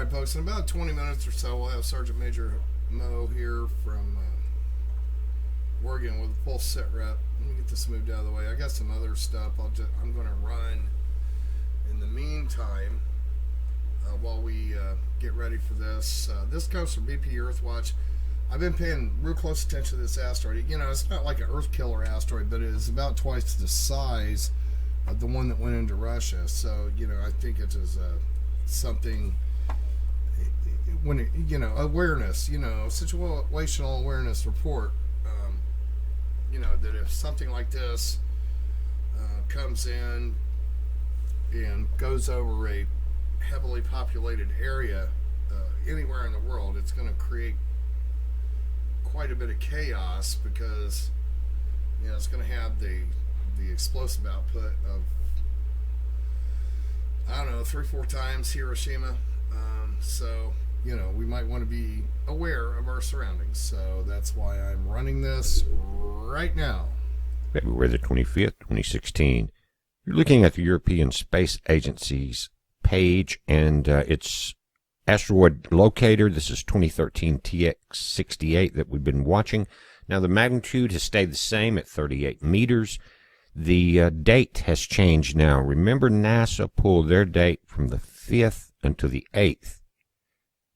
Alright, folks, in about 20 minutes or so, we'll have Sergeant Major Mo here from Oregon with a full sit rep. Let me get this moved out of the way. I got some other stuff I'm going to run in the meantime while we get ready for this. This comes from BP Earthwatch. I've been paying real close attention to this asteroid. You know, it's not like an Earth killer asteroid, but it is about twice the size of the one that went into Russia. So, you know, I think it is something, when it, you know, awareness, you know, situational awareness report, you know, that if something like this comes in and goes over a heavily populated area anywhere in the world, it's going to create quite a bit of chaos, because, you know, it's going to have the explosive output of, I don't know, 3-4 times Hiroshima. So, you know, we might want to be aware of our surroundings. So that's why I'm running this right now. February the 25th, 2016. You're looking at the European Space Agency's page, and its asteroid locator. This is 2013 TX68 that we've been watching. Now, the magnitude has stayed the same at 38 meters. The date has changed now. Remember, NASA pulled their date from the 5th until the 8th.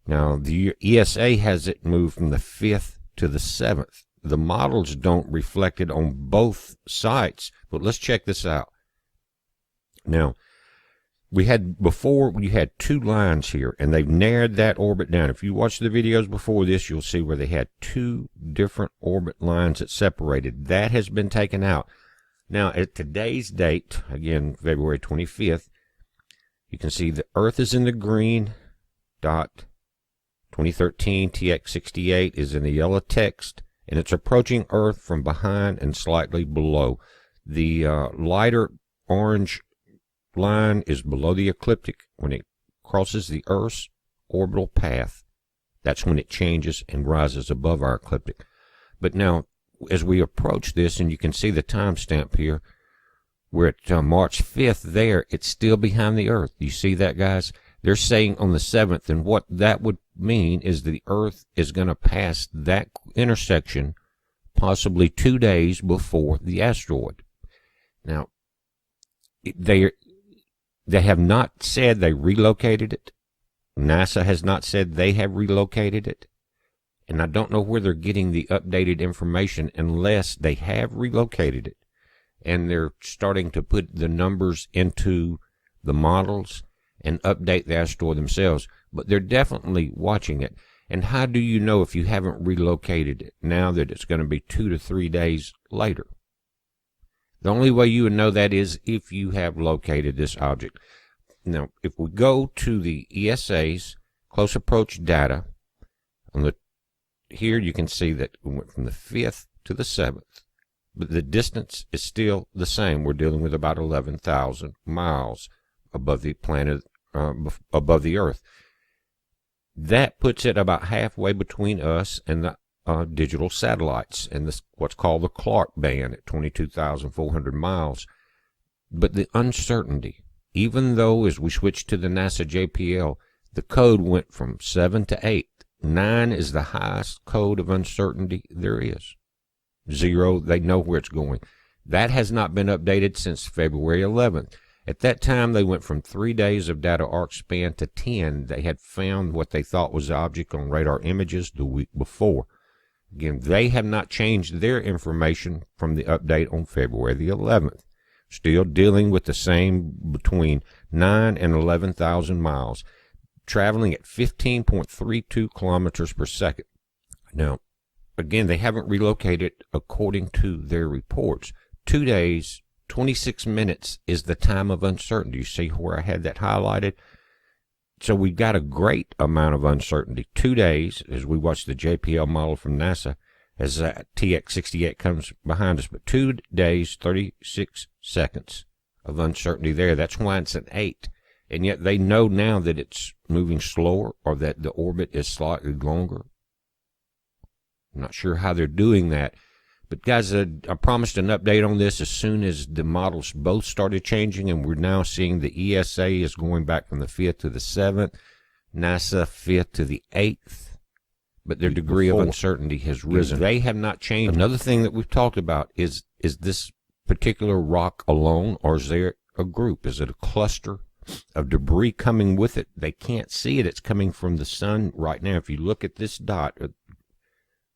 Now, the ESA has it moved from the 5th to the 7th. The models don't reflect it on both sites, but let's check this out. Now, we had before, you had two lines here, and they've narrowed that orbit down. If you watch the videos before this, you'll see where they had two different orbit lines that separated. That has been taken out. Now, at today's date, again, February 25th, you can see the Earth is in the green dot. 2013 TX68 is in the yellow text, and it's approaching Earth from behind and slightly below. The lighter orange line is below the ecliptic. When it crosses the Earth's orbital path, that's when it changes and rises above our ecliptic. But now, as we approach this, and you can see the timestamp here, we're at March 5th there, it's still behind the Earth. You see that, guys? They're saying on the 7th, and what that would mean is the Earth is going to pass that intersection possibly 2 days before the asteroid. Now, they have not said they relocated it. NASA has not said they have relocated it. And I don't know where they're getting the updated information unless they have relocated it. And they're starting to put the numbers into the models and update the asteroid themselves. But they're definitely watching it. And how do you know if you haven't relocated it now that it's going to be 2 to 3 days later? The only way you would know that is if you have located this object. Now, if we go to the ESA's close approach data, here you can see that we went from the 5th to the 7th, but the distance is still the same. We're dealing with about 11,000 miles above the planet, above the Earth. That puts it about halfway between us and the digital satellites, and this what's called the Clark band at 22,400 miles. But the uncertainty, even though as we switch to the NASA JPL, the code went from 7 to 8. 9 is the highest code of uncertainty there is. 0, they know where it's going. That has not been updated since February 11th. At that time, they went from 3 days of data arc span to 10. They had found what they thought was the object on radar images the week before. Again, they have not changed their information from the update on February the 11th. Still dealing with the same between 9 and 11,000 miles, traveling at 15.32 kilometers per second. Now, again, they haven't relocated according to their reports. 2 days, 26 minutes is the time of uncertainty. You see where I had that highlighted? So we got a great amount of uncertainty. 2 days, as we watch the JPL model from NASA, as TX68 comes behind us. But 2 days, 36 seconds of uncertainty there. That's why it's an 8. And yet they know now that it's moving slower, or that the orbit is slightly longer. I'm not sure how they're doing that. But guys, I promised an update on this as soon as the models both started changing, and we're now seeing the ESA is going back from the 5th to the 7th. NASA 5th to the 8th, but their degree of uncertainty has risen. They have not changed. Another thing that we've talked about is this particular rock alone, or is there a group? Is it a cluster of debris coming with it? They can't see it. It's coming from the sun right now. If you look at this dot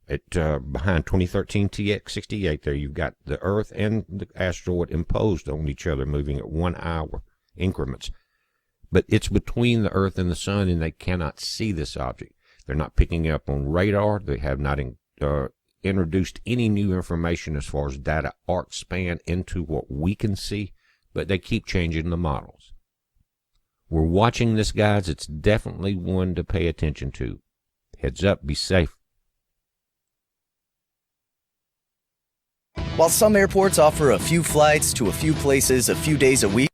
behind 2013 TX68 there, you've got the Earth and the asteroid imposed on each other, moving at 1 hour increments. But it's between the Earth and the sun, and they cannot see this object. They're not picking it up on radar. They have not introduced any new information as far as data arc span into what we can see, but they keep changing the models. We're watching this, guys. It's definitely one to pay attention to. Heads up, be safe. While some airports offer a few flights to a few places a few days a week,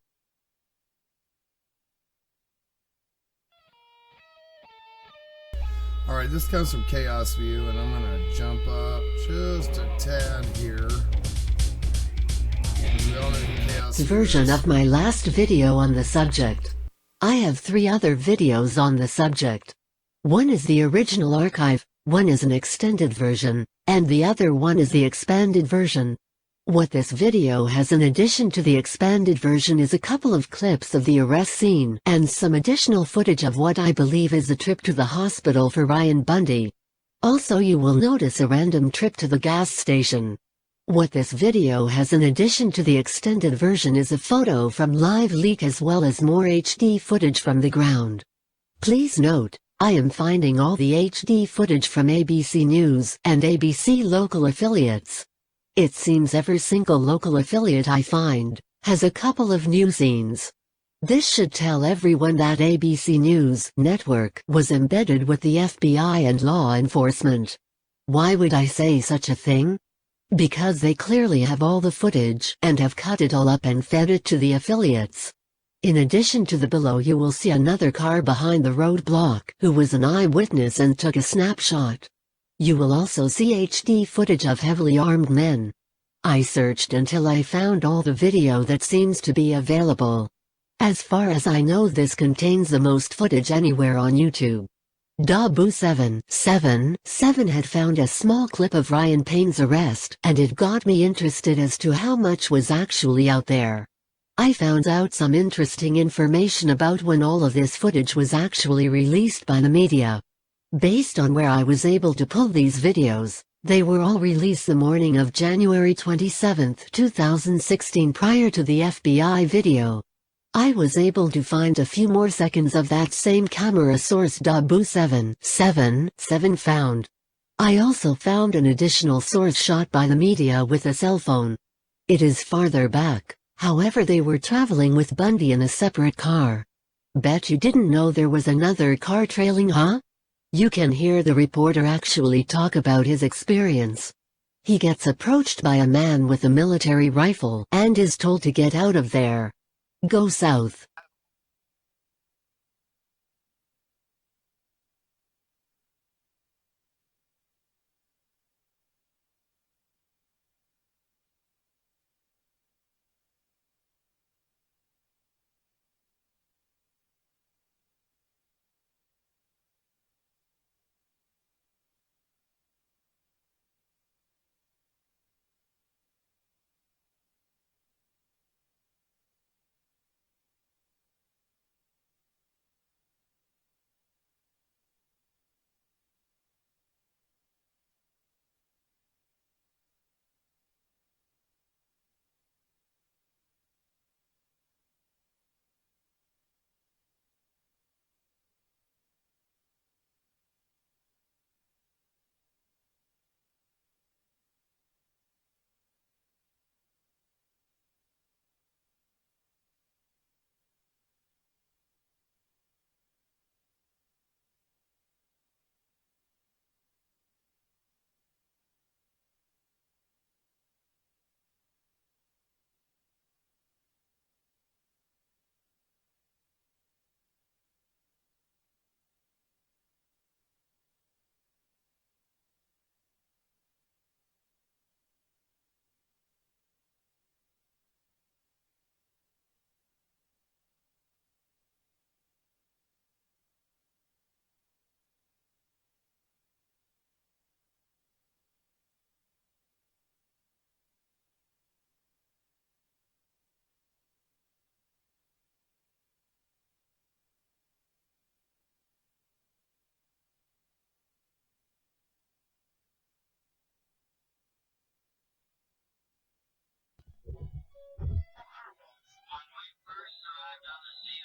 Alright, this comes from Chaos View, and I'm going to jump up just a tad here. Version of my last video on the subject. I have 3 other videos on the subject. One is the original archive, one is an extended version, and the other one is the expanded version. What this video has in addition to the expanded version is a couple of clips of the arrest scene and some additional footage of what I believe is a trip to the hospital for Ryan Bundy. Also, you will notice a random trip to the gas station. What this video has in addition to the extended version is a photo from Live Leak as well as more HD footage from the ground. Please note, I am finding all the HD footage from ABC News and ABC local affiliates. It seems every single local affiliate I find has a couple of new scenes. This should tell everyone that ABC News network was embedded with the FBI and law enforcement. Why would I say such a thing? Because they clearly have all the footage and have cut it all up and fed it to the affiliates. In addition to the below, you will see another car behind the roadblock who was an eyewitness and took a snapshot. You will also see HD footage of heavily armed men. I searched until I found all the video that seems to be available. As far as I know, this contains the most footage anywhere on YouTube. Dabu777 had found a small clip of Ryan Payne's arrest, and it got me interested as to how much was actually out there. I found out some interesting information about when all of this footage was actually released by the media. Based on where I was able to pull these videos, they were all released the morning of January 27, 2016, prior to the FBI video. I was able to find a few more seconds of that same camera source Dabu777 found. I also found an additional source shot by the media with a cell phone. It is farther back, however they were traveling with Bundy in a separate car. Bet you didn't know there was another car trailing, huh? You can hear the reporter actually talk about his experience. He gets approached by a man with a military rifle and is told to get out of there. Go south.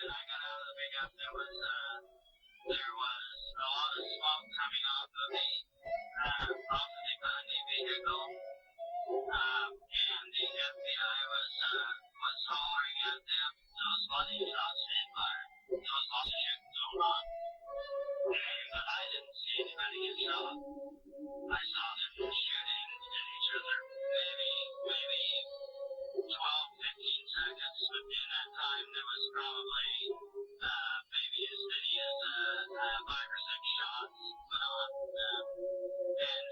I got out of the pickup, there was a lot of smoke coming off of the Bundy vehicle, and the FBI was hollering at them. There was lots of shots being fired. There was lots of shooting going on, but I didn't see anybody get shot. I saw them shooting at each other, maybe 12, 15 seconds. Within that time, there was probably maybe as many as 5 or 6 shots put on. And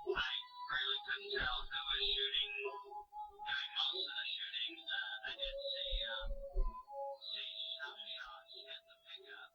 I really couldn't tell who was shooting during most of the shooting. I did see some shots hit the pickup.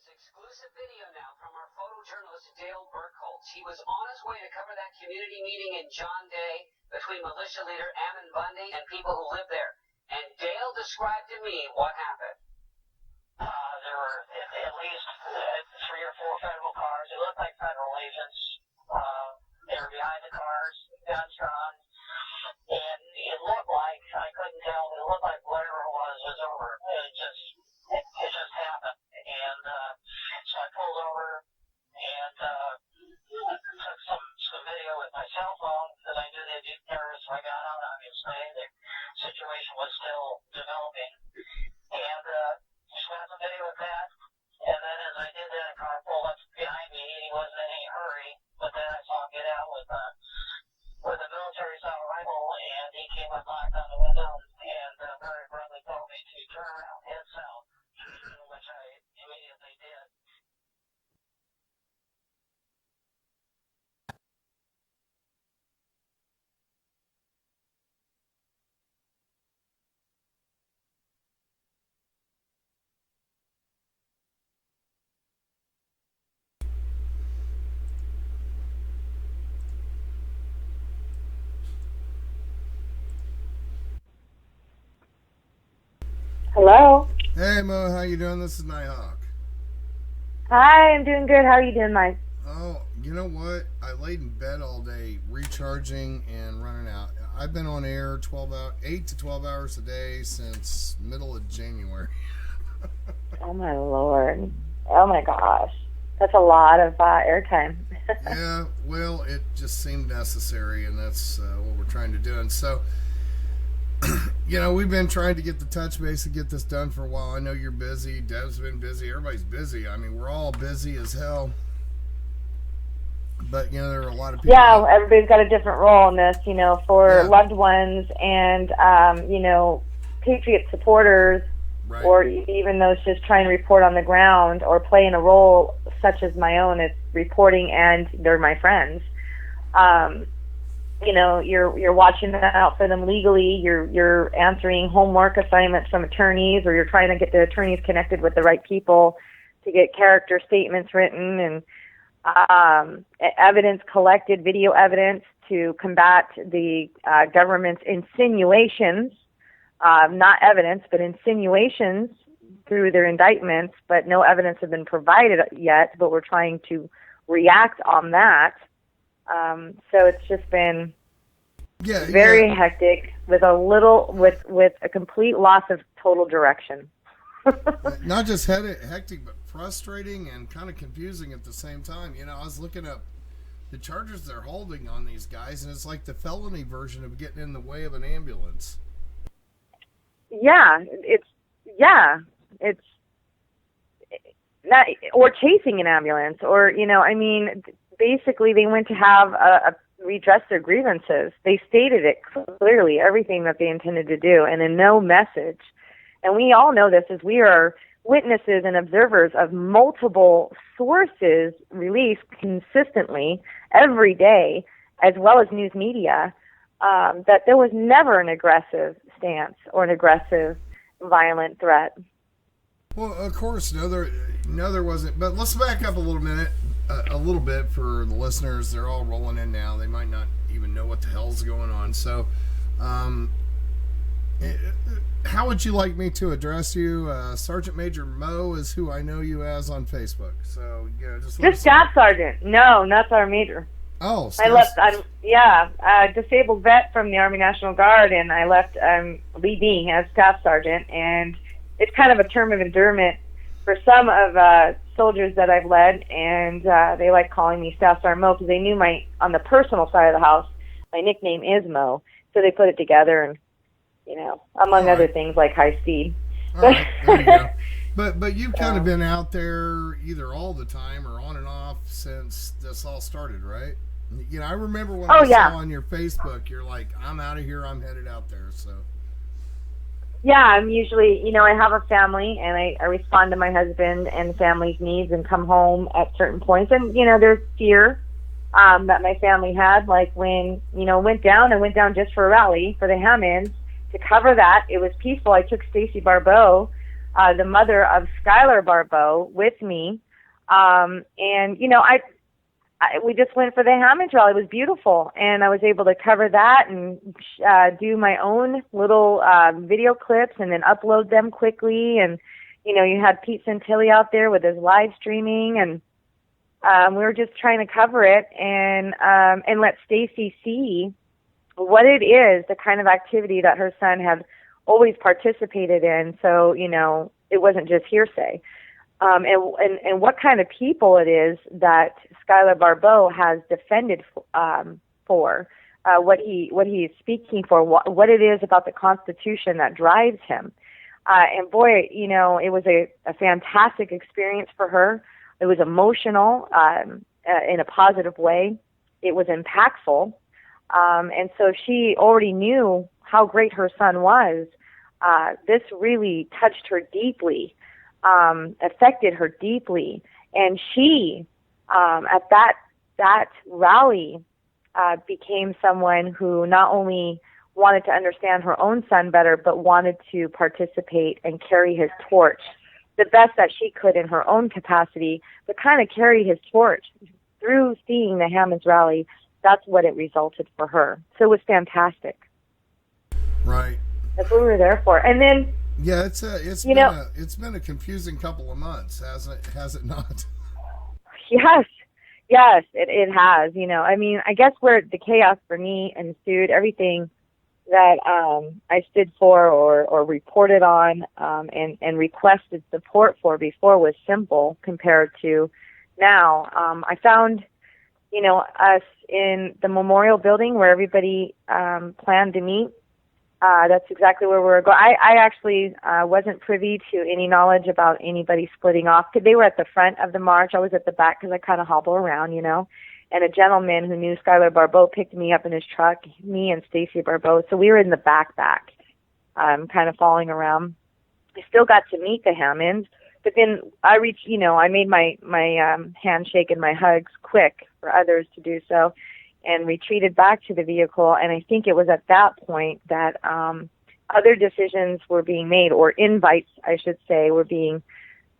Exclusive video now from our photojournalist Dale Burkholz. He was on his way to cover that community meeting in John Day between militia leader Ammon Bundy and people who live there. And Dale described to me what happened. There were at least 3 or 4 federal cars. It looked like federal agents. They were behind the cars, guns drawn, and it looked like, I couldn't tell, it looked like whatever it was over. It just happened. And so I pulled over and took some video with my cell phone because I knew they'd be nervous when I got out, obviously. The situation was still developing. And just got some video with that. And then as I did that, a car pulled up behind me, and he wasn't in any hurry. But then I saw him get out with a military style rifle, and he came up, knocked on the window, and very abruptly told me to turn around, head south, which I immediately did. Hello. Hey Mo, how you doing? This is Nitehawk. Hi, I'm doing good. How are you doing, Mike? Oh, you know what? I laid in bed all day recharging and running out. I've been on air 8 to 12 hours a day since middle of January. Oh my Lord. Oh my gosh. That's a lot of airtime. Yeah, well, it just seemed necessary, and that's what we're trying to do. And so, we've been trying to get the touch base and get this done for a while. I know you're busy. Dev's been busy. Everybody's busy. I mean, we're all busy as hell. But, there are a lot of people. Yeah, everybody's got a different role in this, for loved ones and, Patriot supporters, right, or even those just trying to report on the ground or playing a role such as my own as reporting, and they're my friends. You're watching out for them legally. You're answering homework assignments from attorneys, or you're trying to get the attorneys connected with the right people to get character statements written, and evidence collected, video evidence to combat the government's insinuations, not evidence, but insinuations through their indictments, but no evidence has been provided yet, but we're trying to react on that. So it's just been very hectic with a complete loss of total direction. Not just hectic, but frustrating and kind of confusing at the same time. I was looking up the charges they're holding on these guys, and it's like the felony version of getting in the way of an ambulance. Yeah, it's not, or chasing an ambulance, or basically they went to have redress their grievances. They stated it clearly, everything that they intended to do, and in no message. And we all know this as we are witnesses and observers of multiple sources released consistently every day, as well as news media, that there was never an aggressive stance or an aggressive, violent threat. Well, of course, no, there wasn't. But let's back up a little bit for the listeners. They're all rolling in now. They might not even know what the hell's going on. So, how would you like me to address you? Sergeant Major Mo is who I know you as on Facebook. So, just Staff Sergeant. No, not Sergeant Major. Oh, I'm a disabled vet from the Army National Guard, and I left leading as Staff Sergeant, and it's kind of a term of endearment for some of soldiers that I've led, and they like calling me Staff Sgt Mo because they knew on the personal side of the house, my nickname is Mo, so they put it together, and among other things like high speed. All right, there you go. But you've kind of been out there either all the time or on and off since this all started, right? I remember when I saw on your Facebook, you're like, I'm out of here, I'm headed out there, so. Yeah, I'm usually, I have a family, and I respond to my husband and family's needs and come home at certain points. And, there's fear that my family had, like when, I went down just for a rally for the Hammonds. To cover that, it was peaceful. I took Stacy Barbeau, the mother of Skylar Barbeau, with me. And, we just went for the Hammonds rally. It was beautiful, and I was able to cover that and do my own little video clips and then upload them quickly. And you had Pete Santilli out there with his live streaming, and we were just trying to cover it and let Stacy see what it is, the kind of activity that her son had always participated in. So it wasn't just hearsay. And what kind of people it is that Skylar Barbeau has defended for, what he is speaking for, what it is about the Constitution that drives him. And boy, it was a fantastic experience for her. It was emotional in a positive way. It was impactful. And so she already knew how great her son was. This really touched her deeply. Affected her deeply, and she at that rally became someone who not only wanted to understand her own son better, but wanted to participate and carry his torch the best that she could in her own capacity, but kind of carry his torch through seeing the Hammonds rally. That's what it resulted for her. So it was fantastic. Right. That's what we were there for. And then yeah, it's been a confusing couple of months, has it not? Yes, it has. I guess where the chaos for me ensued, everything that I stood for or reported on and requested support for before was simple compared to now. I found, us in the memorial building where everybody planned to meet. That's exactly where we were going. I actually wasn't privy to any knowledge about anybody splitting off. They were at the front of the march. I was at the back because I kind of hobble around, And a gentleman who knew Skylar Barbeau picked me up in his truck, me and Stacy Barbeau. So we were in the back, kind of following around. I still got to meet the Hammonds, but then I reached, I made my handshake and my hugs quick for others to do so, and retreated back to the vehicle. And I think it was at that point that other decisions were being made, or invites, I should say, were being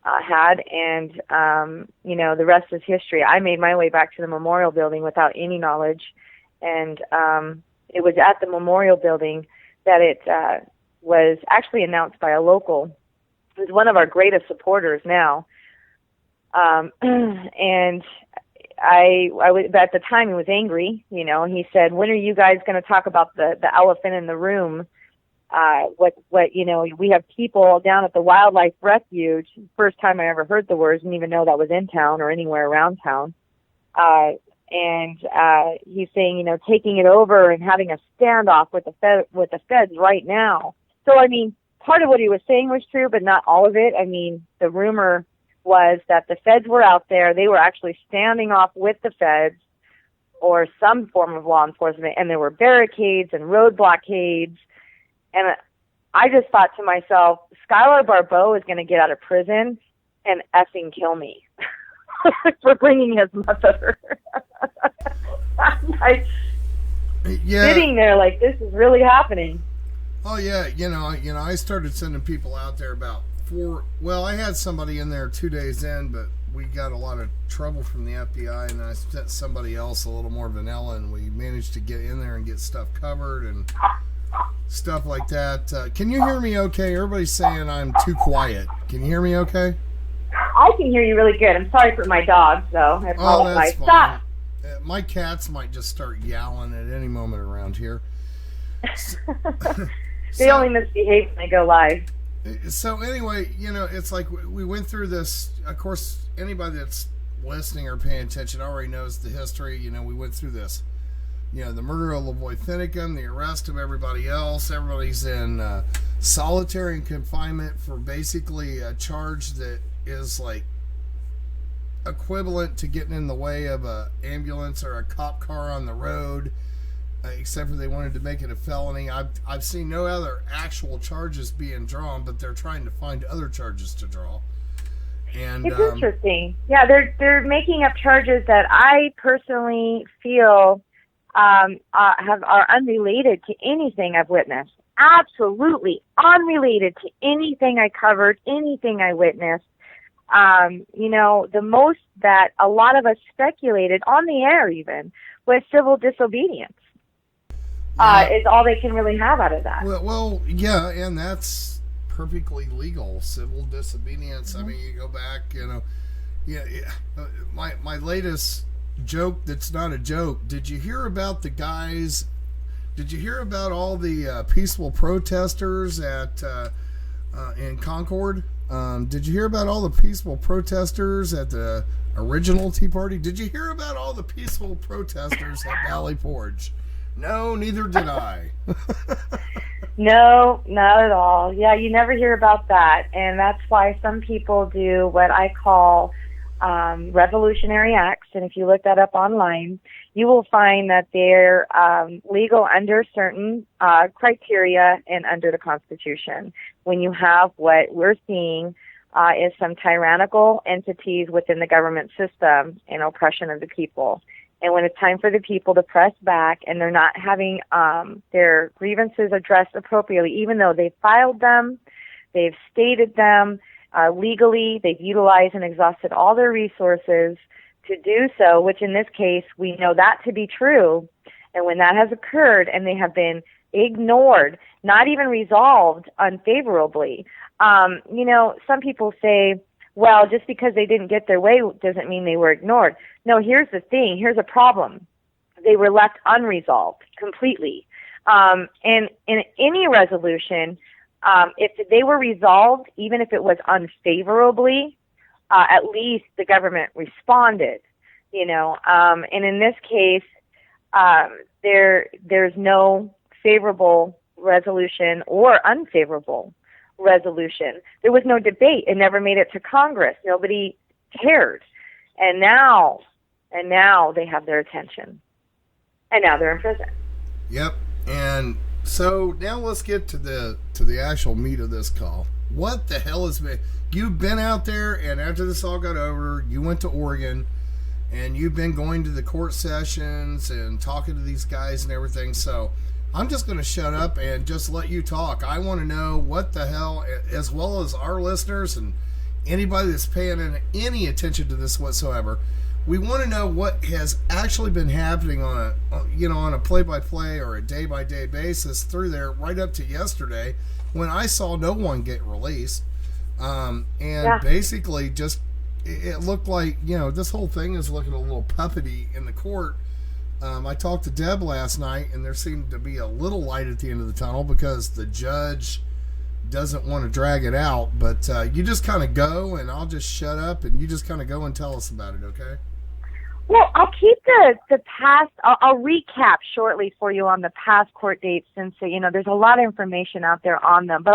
had. And, the rest is history. I made my way back to the memorial building without any knowledge. And it was at the memorial building that it was actually announced by a local, who's one of our greatest supporters now. And I was, at the time, he was angry. He said, "When are you guys going to talk about the elephant in the room? We have people down at the wildlife refuge." First time I ever heard the words, didn't even know that was in town or anywhere around town. And he's saying, taking it over and having a standoff with the feds right now. So part of what he was saying was true, but not all of it. The rumor was that the feds were out there. They were actually standing off with the feds or some form of law enforcement, and there were barricades and road blockades. And I just thought to myself, Skylar Barbeau is going to get out of prison and effing kill me for bringing his mother. I'm like sitting there like, this is really happening. Oh yeah, I started sending people out there about I had somebody in there 2 days in, but we got a lot of trouble from the FBI, and I sent somebody else a little more vanilla, and we managed to get in there and get stuff covered and stuff like that. Can you hear me okay? Everybody's saying I'm too quiet. Can you hear me okay? I can hear you really good. I'm sorry for my dogs, though. I apologize. Oh, that's fine. Stop. My cats might just start yowling at any moment around here. They only misbehave when they go live. So anyway, it's like we went through this. Of course, anybody that's listening or paying attention already knows the history. We went through this. The murder of Jeanette Finicum, the arrest of everybody else. Everybody's in solitary confinement for basically a charge that is like equivalent to getting in the way of an ambulance or a cop car on the road. Except for they wanted to make it a felony. I've seen no other actual charges being drawn, but they're trying to find other charges to draw. And it's interesting. Yeah, they're making up charges that I personally feel are unrelated to anything I've witnessed. Absolutely unrelated to anything I covered, anything I witnessed. The most that a lot of us speculated on the air even was civil disobedience. Is all they can really have out of that. Well, yeah, and that's perfectly legal, civil disobedience. Mm-hmm. I mean, you go back, my latest joke that's not a joke. Did you hear about the guys? Did you hear about all the peaceful protesters in Concord? Did you hear about all the peaceful protesters at the original Tea Party? Did you hear about all the peaceful protesters at Valley Forge? No, neither did I. No, not at all. Yeah, you never hear about that. And that's why some people do what I call revolutionary acts. And if you look that up online, you will find that they're legal under certain criteria and under the Constitution. When you have what we're seeing is some tyrannical entities within the government system and oppression of the people. And when it's time for the people to press back and they're not having their grievances addressed appropriately, even though they've filed them, they've stated them legally, they've utilized and exhausted all their resources to do so, which in this case, we know that to be true. And when that has occurred and they have been ignored, not even resolved unfavorably, some people say, well, just because they didn't get their way doesn't mean they were ignored. No, here's the thing. Here's a problem. They were left unresolved completely. And in any resolution, if they were resolved, even if it was unfavorably, at least the government responded, And in this case, there's no favorable resolution or unfavorable resolution. There was no debate. It never made it to Congress. Nobody cared. And now they have their attention. And now they're in prison. Yep. And so now let's get to the actual meat of this call. What the hell has been? You've been out there, and after this all got over, you went to Oregon, and you've been going to the court sessions and talking to these guys and everything. So I'm just going to shut up and just let you talk. I want to know what the hell, as well as our listeners and anybody that's paying any attention to this whatsoever. We want to know what has actually been happening on a play-by-play or a day-by-day basis through there, right up to yesterday when I saw no one get released. Basically just it looked like this whole thing is looking a little puppety in the court. I talked to Deb last night, and there seemed to be a little light at the end of the tunnel because the judge doesn't want to drag it out. But you just kind of go, and I'll just shut up, and you just kind of go and tell us about it, okay? Well, I'll keep the past. I'll recap shortly for you on the past court dates, since there's a lot of information out there on them. But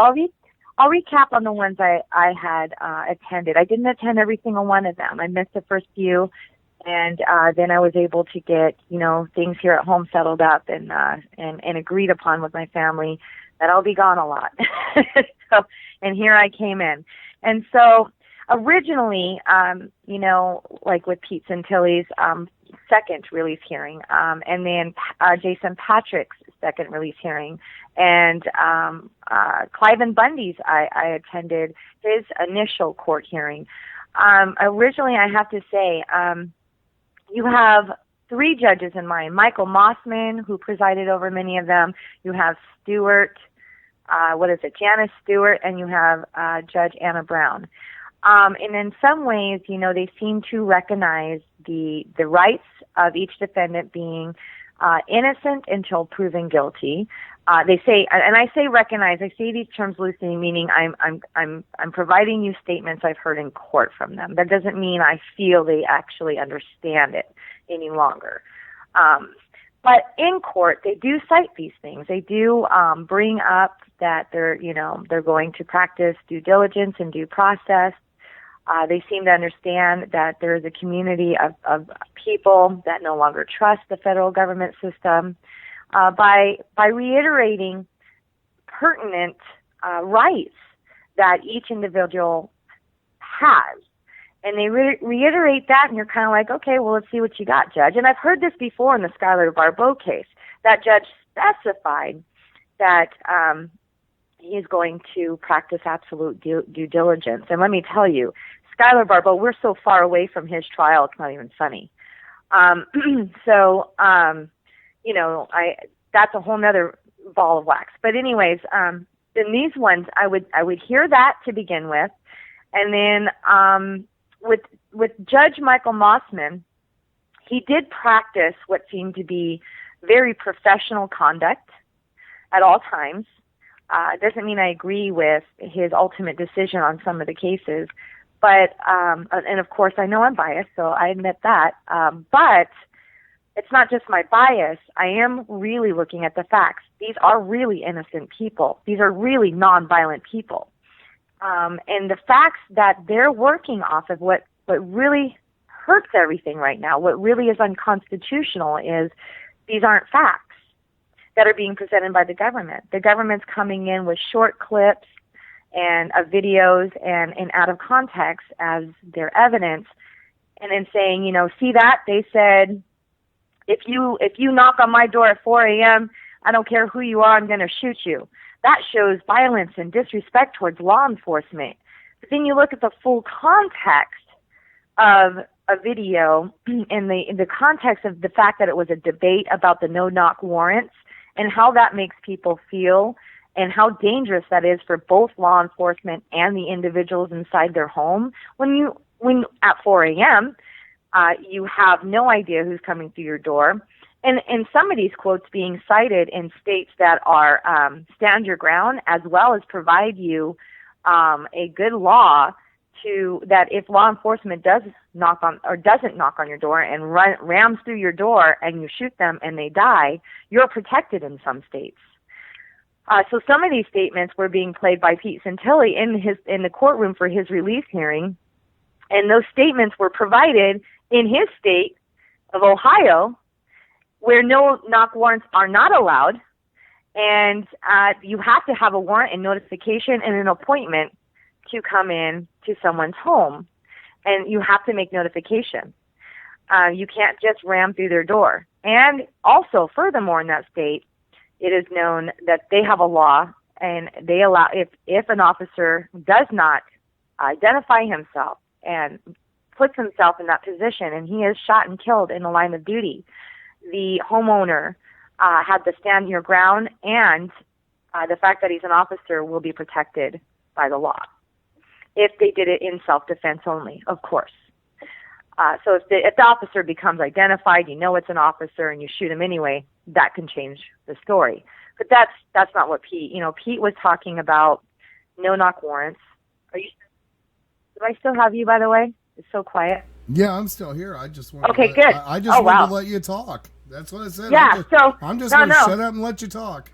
I'll recap on the ones I had attended. I didn't attend every single one of them. I missed the first few, and then I was able to get, things here at home settled up and agreed upon with my family that I'll be gone a lot. And here I came in. And so originally, like with Pete Santilli's second release hearing, and then Jason Patrick's second release hearing, and Cliven Bundy's, I attended his initial court hearing. Originally, I have to say, you have 3 judges in mind. Michael Mossman, who presided over many of them. You have Stewart, Janice Stewart, and you have Judge Anna Brown. And in some ways, they seem to recognize the rights of each defendant being innocent until proven guilty. They say, and I say recognize, I say these terms loosely, meaning I'm providing you statements I've heard in court from them. That doesn't mean I feel they actually understand it any longer. But in court, they do cite these things. They do bring up that they're going to practice due diligence and due process. They seem to understand that there is a community of people that no longer trust the federal government system. By reiterating pertinent rights that each individual has. And they reiterate that, and you're kind of like, okay, well, let's see what you got, Judge. And I've heard this before in the Skylar Barbeau case. That judge specified that he's going to practice absolute due diligence. And let me tell you, Skylar Barbeau, we're so far away from his trial, it's not even funny. That's a whole nother ball of wax. But anyways, in these ones, I would hear that to begin with, and then with Judge Michael Mossman, he did practice what seemed to be very professional conduct at all times. It doesn't mean I agree with his ultimate decision on some of the cases, but and of course I know I'm biased, so I admit that. But it's not just my bias. I am really looking at the facts. These are really innocent people. These are really nonviolent people. And the facts that they're working off of, what really hurts everything right now, what really is unconstitutional, is these aren't facts that are being presented by the government. The government's coming in with short clips and of videos and out of context as their evidence, and then saying, see that? They said, if you knock on my door at 4 a.m., I don't care who you are, I'm going to shoot you. That shows violence and disrespect towards law enforcement. But then you look at the full context of a video in the context of the fact that it was a debate about the no-knock warrants and how that makes people feel and how dangerous that is for both law enforcement and the individuals inside their home. When at 4 a.m., you have no idea who's coming through your door. And some of these quotes being cited in states that are stand your ground, as well as provide you a good law that if law enforcement doesn't knock on your door and rams through your door and you shoot them and they die, you're protected in some states. So some of these statements were being played by Pete Santilli in the courtroom for his release hearing, and those statements were provided in his state of Ohio, where no-knock warrants are not allowed, and you have to have a warrant and notification and an appointment to come in to someone's home, and you have to make notification. You can't just ram through their door. And also, furthermore, in that state, it is known that they have a law, and they allow, if an officer does not identify himself and puts himself in that position, and he is shot and killed in the line of duty, the homeowner had to stand your ground, and the fact that he's an officer will be protected by the law if they did it in self-defense only, of course. So if the officer becomes identified, it's an officer, and you shoot him anyway, that can change the story. But that's not what Pete. Pete was talking about no-knock warrants. Do I still have you, by the way? It's so quiet. Yeah, I'm still here. I just want. Okay, good. I just wanted to let you talk. That's what I said. Yeah. I'm just going to shut up and let you talk.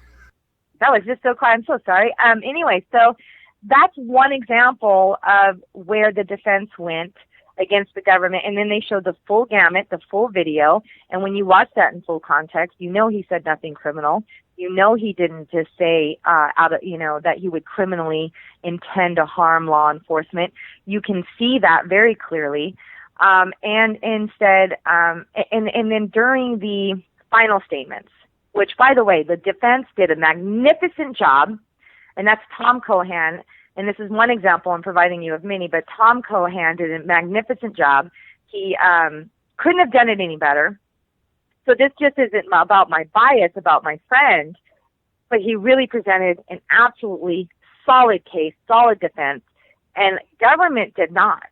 That was just so quiet. I'm so sorry. Anyway, so that's one example of where the defense went against the government, and then they showed the full gamut, the full video, and when you watch that in full context, you know he said nothing criminal. You know he didn't just say that he would criminally intend to harm law enforcement. You can see that very clearly. And then during the final statements, which, by the way, the defense did a magnificent job, and that's Tom Cohan. And this is one example I'm providing you of many, but Tom Cohan did a magnificent job. He couldn't have done it any better. So this just isn't about my bias, about my friend, but he really presented an absolutely solid case, solid defense, and government did not.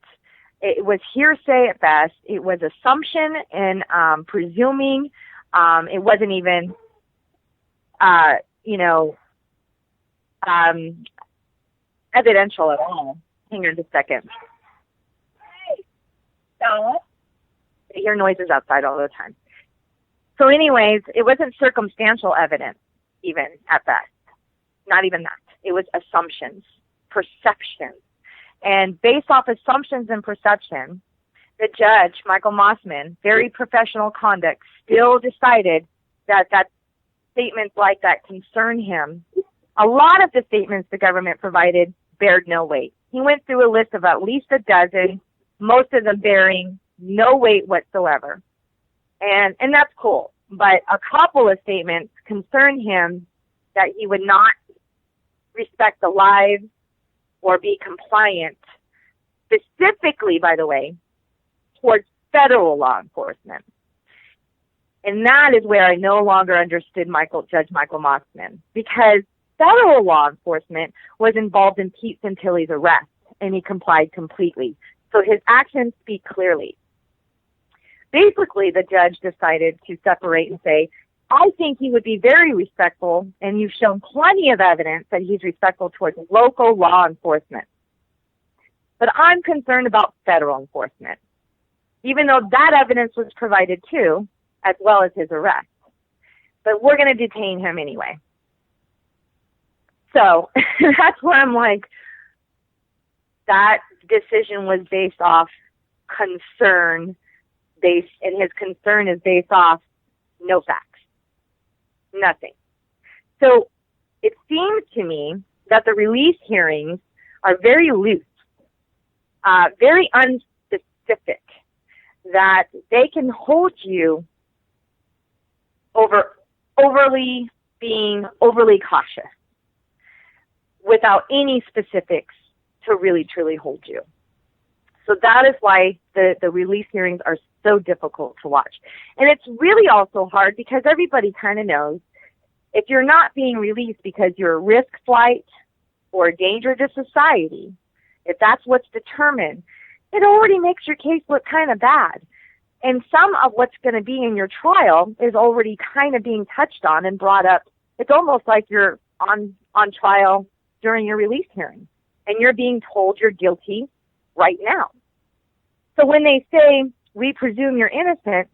It was hearsay at best. It was assumption and presuming. It wasn't even, evidential at all. Hang on just a second. Hey, stop. I hear noises outside all the time. So anyways, it wasn't circumstantial evidence, even at best. Not even that. It was assumptions, perceptions. And based off assumptions and perception, the judge, Michael Mossman, very professional conduct, still decided that statements like that concern him. A lot of the statements the government provided bared no weight. He went through a list of at least a dozen, most of them bearing no weight whatsoever. And that's cool. But a couple of statements concerned him that he would not respect the lives or be compliant, specifically, by the way, towards federal law enforcement. And that is where I no longer understood Judge Michael Mossman, because federal law enforcement was involved in Pete Santilli's arrest, and he complied completely. So his actions speak clearly. Basically, the judge decided to separate and say, I think he would be very respectful, and you've shown plenty of evidence that he's respectful towards local law enforcement. But I'm concerned about federal enforcement, even though that evidence was provided too, as well as his arrest. But we're going to detain him anyway. So that's where I'm like, that decision was based off concern, and his concern is based off no facts, nothing. So it seems to me that the release hearings are very loose, very unspecific, that they can hold you being overly cautious without any specifics to really, truly hold you. So that is why the release hearings are so difficult to watch. And it's really also hard because everybody kind of knows if you're not being released because you're a risk flight or a danger to society, if that's what's determined, it already makes your case look kind of bad. And some of what's going to be in your trial is already kind of being touched on and brought up. It's almost like you're on trial during your release hearing, and you're being told you're guilty right now. So when they say, we presume you're innocent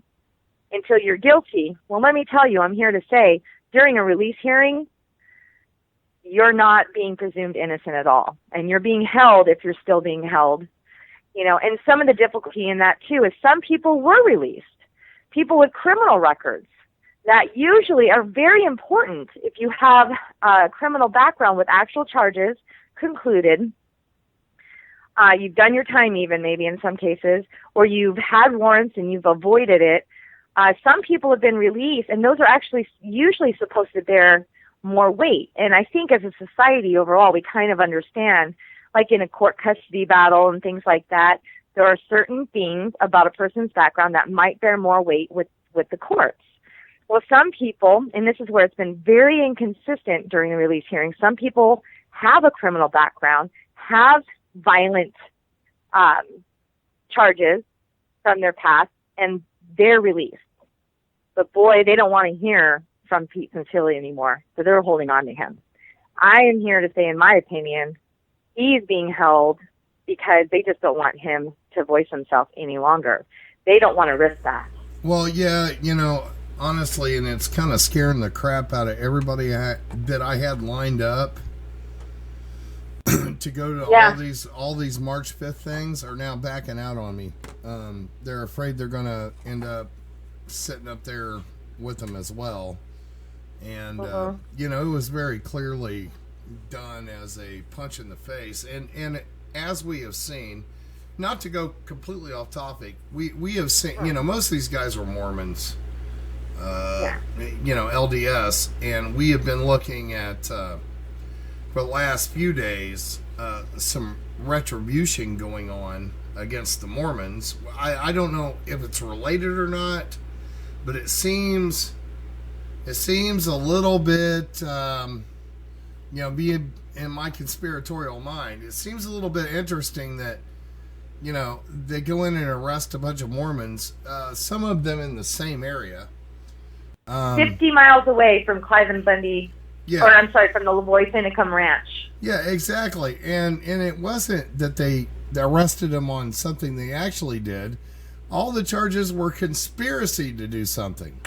until you're guilty, well, let me tell you, I'm here to say, during a release hearing, you're not being presumed innocent at all. And you're being held if you're still being held. And some of the difficulty in that, too, is some people were released. People with criminal records that usually are very important if you have a criminal background with actual charges concluded. You've done your time even, maybe in some cases, or you've had warrants and you've avoided it. Some people have been released, and those are actually usually supposed to bear more weight. And I think as a society overall, we kind of understand, like in a court custody battle and things like that, there are certain things about a person's background that might bear more weight with the courts. Well, some people, and this is where it's been very inconsistent during the release hearing, some people have a criminal background, have violent charges from their past, and they're released. But boy, they don't want to hear from Pete Santilli anymore, so they're holding on to him. I am here to say, in my opinion, he's being held because they just don't want him to voice himself any longer. They don't want to risk that. Well, yeah, honestly, and it's kind of scaring the crap out of everybody that I had lined up to go to Yeah. all these March 5th things are now backing out on me. They're afraid they're going to end up sitting up there with them as well. And, you know, it was very clearly done as a punch in the face. And as we have seen, not to go completely off topic, we have seen, you know, most of these guys were Mormons, you know, LDS, and we have been looking at, for the last few days, some retribution going on against the Mormons. I don't know if it's related or not, but it seems a little bit, you know, being in my conspiratorial mind, it seems a little bit interesting that, you know, they go in and arrest a bunch of Mormons, some of them in the same area. 50 miles away from Clive and Bundy, Yeah. or I'm sorry, from the Jeanette Finicum Ranch. Yeah, exactly. And it wasn't that they arrested him on something they actually did. All the charges were conspiracy to do something.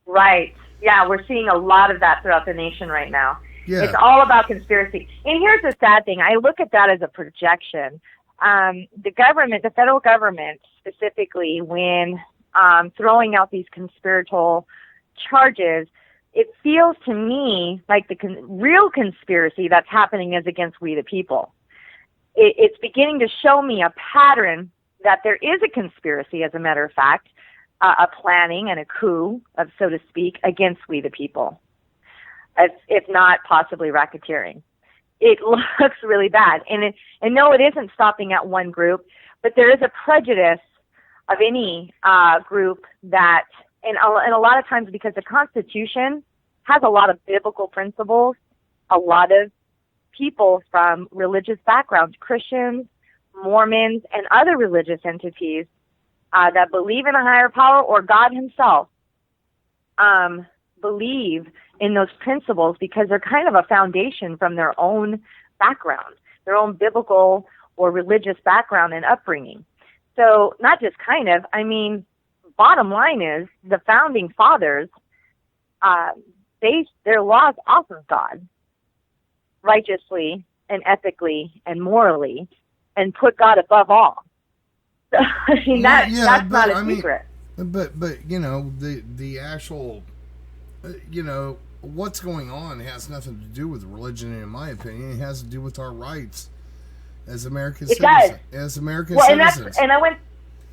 Right. Yeah, we're seeing a lot of that throughout the nation right now. Yeah. It's all about conspiracy. And here's the sad thing. I look at that as a projection. The government, the federal government specifically, when throwing out these conspiratorial charges, it feels to me like the real conspiracy that's happening is against we the people. It's beginning to show me a pattern that there is a conspiracy, as a matter of fact, a planning and a coup, of so to speak, against we the people, if not possibly racketeering. It looks really bad. And no, it isn't stopping at one group, but there is a prejudice of any group that, and a lot of times because the Constitution has a lot of biblical principles, a lot of people from religious backgrounds, Christians, Mormons, and other religious entities that believe in a higher power or God himself believe in those principles because they're kind of a foundation from their own background, their own biblical or religious background and upbringing. So not just kind of, I mean, bottom line is the founding fathers based their laws off of God righteously and ethically and morally and put God above all. So, I mean, that's not a secret. But you know, the actual, you know, what's going on has nothing to do with religion, in my opinion. It has to do with our rights as American citizens. As American citizens. And I went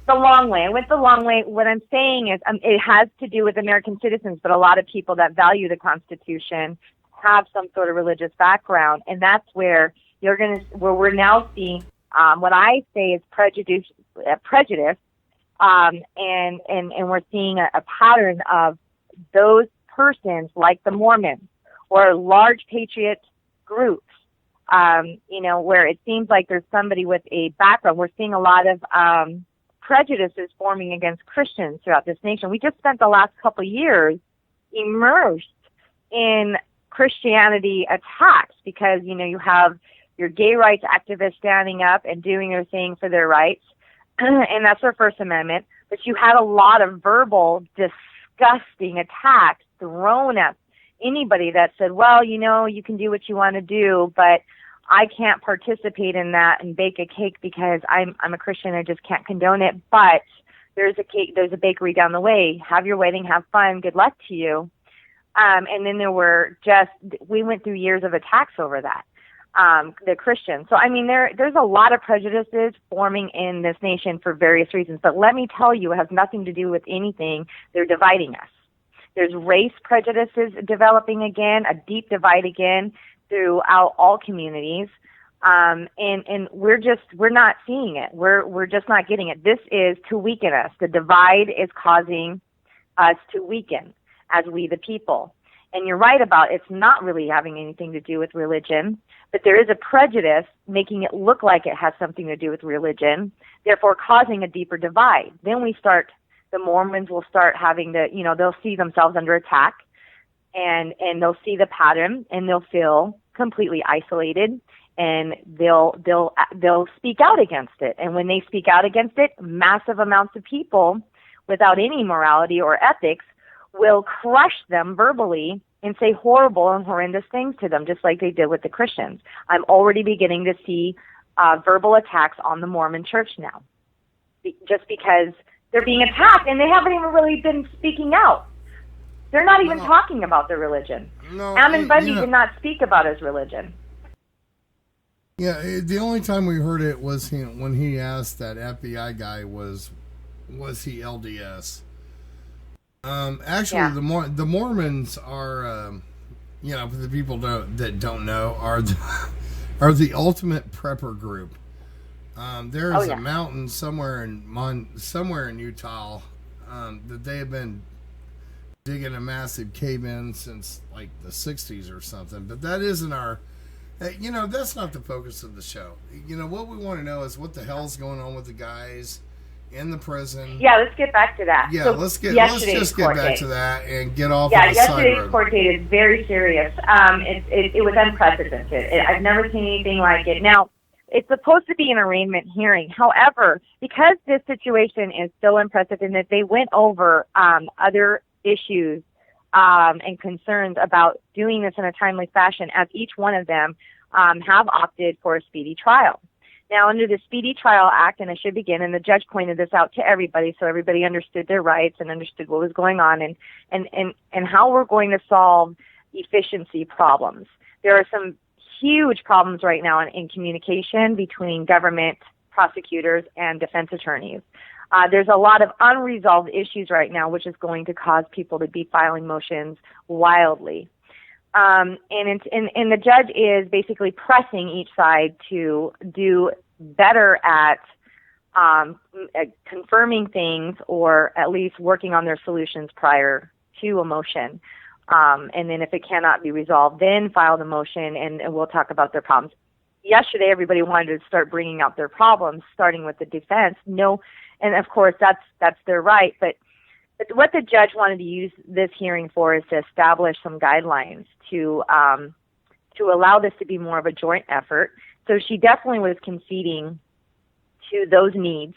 the long way. What I'm saying is it has to do with American citizens, but a lot of people that value the Constitution have some sort of religious background, and that's where where we're now seeing what I say is prejudice, and we're seeing a pattern of those persons like the Mormons or large Patriot groups, you know, where it seems like there's somebody with a background. We're seeing a lot of prejudices forming against Christians throughout this nation. We just spent the last couple of years immersed in Christianity attacks because, you know, you have your gay rights activists standing up and doing their thing for their rights, and that's their First Amendment. But you had a lot of verbal, disgusting attacks thrown at anybody that said, well, you know, you can do what you want to do, but I can't participate in that and bake a cake because I'm a Christian. I just can't condone it. But there's a bakery down the way. Have your wedding, have fun. Good luck to you. And then we went through years of attacks over that, the Christians. So, I mean, there's a lot of prejudices forming in this nation for various reasons. But let me tell you, it has nothing to do with anything. They're dividing us. There's race prejudices developing again, a deep divide again throughout all communities. And we're not seeing it. We're just not getting it. This is to weaken us. The divide is causing us to weaken as we the people. And you're right about it's not really having anything to do with religion, but there is a prejudice making it look like it has something to do with religion, therefore causing a deeper divide. Then the Mormons will start having they'll see themselves under attack, and they'll see the pattern, and they'll feel completely isolated, and they'll speak out against it. And when they speak out against it, massive amounts of people without any morality or ethics will crush them verbally and say horrible and horrendous things to them, just like they did with the Christians. I'm already beginning to see verbal attacks on the Mormon church now, just because they're being attacked and they haven't even really been speaking out. They're not even talking about their religion. No, Ammon Bundy did not speak about his religion. Yeah, the only time we heard it was when he asked that FBI guy was he LDS. Actually, the Mormons are, for the people that don't know, are the ultimate prepper group. There is a mountain somewhere in Utah that they have been digging a massive cave-in since like the 60s or something. But that isn't our, that's not the focus of the show. What we want to know is what the hell's going on with the guys in the prison. Yeah, let's get back to that. Yeah, so let's just get back to that and get off. Yeah, of the yesterday's side road. court date is very serious. It was unprecedented. I've never seen anything like it. Now, it's supposed to be an arraignment hearing. However, because this situation is so unprecedented, they went over other issues and concerns about doing this in a timely fashion, as each one of them have opted for a speedy trial. Now, under the Speedy Trial Act, and I should begin, and the judge pointed this out to everybody so everybody understood their rights and understood what was going on and how we're going to solve efficiency problems. There are some huge problems right now in communication between government prosecutors and defense attorneys. There's a lot of unresolved issues right now, which is going to cause people to be filing motions wildly. And the judge is basically pressing each side to do better at confirming things, or at least working on their solutions prior to a motion. And then if it cannot be resolved, then file the motion, and we'll talk about their problems. Yesterday, everybody wanted to start bringing out their problems, starting with the defense. No, and of course that's their right, but what the judge wanted to use this hearing for is to establish some guidelines to allow this to be more of a joint effort. So she definitely was conceding to those needs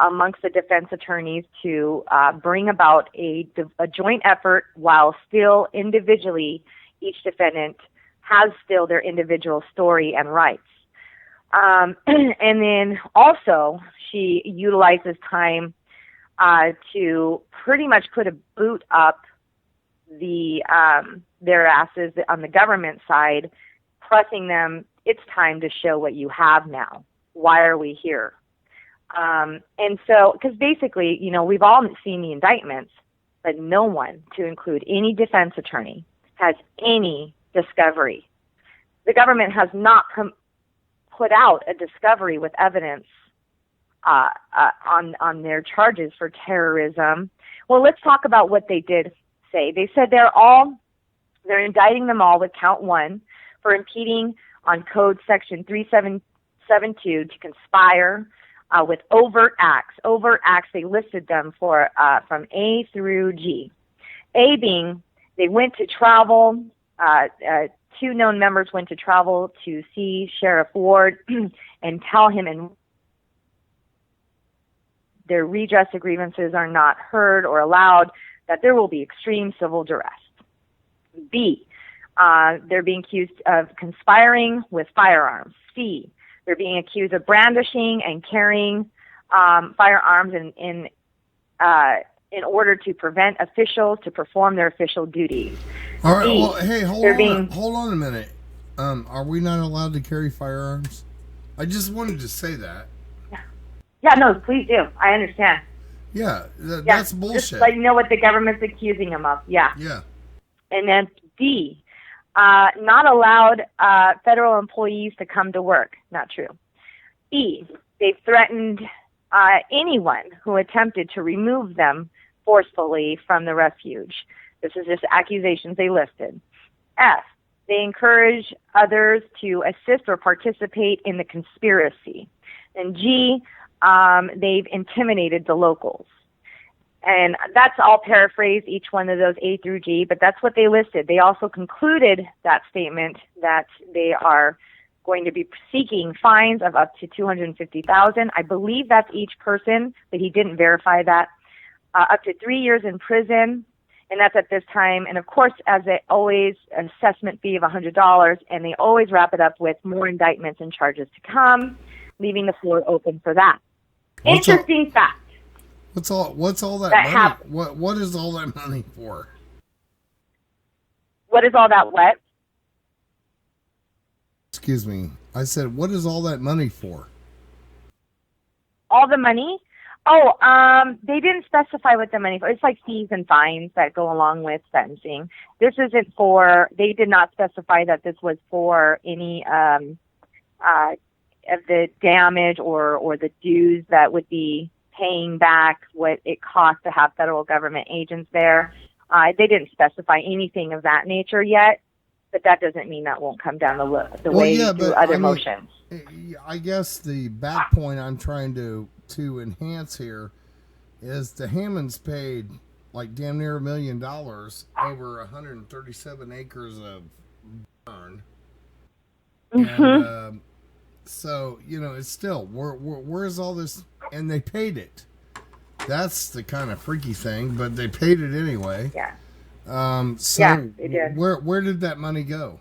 amongst the defense attorneys to bring about a joint effort, while still individually each defendant has still their individual story and rights. And then also she utilizes time to pretty much put a boot up their asses on the government side, pressing them, it's time to show what you have now. Why are we here? And so, because basically, we've all seen the indictments, but no one, to include any defense attorney, has any discovery. The government has not put out a discovery with evidence on their charges for terrorism. Well, let's talk about what they did say. They said they're indicting them all with count 1 for impeding on Code Section 3772 to conspire with overt acts. Overt acts, they listed them for from A through G. A being they went to travel, 2 known members went to travel to see Sheriff Ward and tell him and their redress of grievances are not heard or allowed, that there will be extreme civil duress. B, they're being accused of conspiring with firearms. C, they're being accused of brandishing and carrying firearms in order to prevent officials to perform their official duties. All right. D, well, hey, hold on a minute. Are we not allowed to carry firearms? I just wanted to say that. Yeah, no, please do. I understand. Yeah, that's bullshit. Just let you know what the government's accusing them of. Yeah. Yeah. And then D, not allowed federal employees to come to work. Not true. E, they've threatened anyone who attempted to remove them forcefully from the refuge. This is just accusations they listed. F, they encourage others to assist or participate in the conspiracy. And G, they've intimidated the locals. And that's all paraphrased, each one of those A through G, but that's what they listed. They also concluded that statement that they are going to be seeking fines of up to $250,000. I believe that's each person, but he didn't verify that. Up to 3 years in prison And that's at this time. And of course, as they always, an assessment fee of $100, and they always wrap it up with more indictments and charges to come, leaving the floor open for that. Interesting fact. What's all that money? What is all that money for? What is all that what? Excuse me. I said, what is all that money for? All the money? Oh, they didn't specify what the money for. It's like fees and fines that go along with sentencing. This isn't for. They did not specify that this was for any of the damage or the dues that would be paying back what it costs to have federal government agents there. They didn't specify anything of that nature yet, but that doesn't mean that won't come down the way through other motions. I guess the back point I'm trying to enhance here is the Hammonds paid like damn near $1 million over 137 acres of burn. Mm-hmm. And so, it's still, where's all this? And they paid it. That's the kind of freaky thing, but they paid it anyway. Yeah. So yeah, they did. Where did that money go?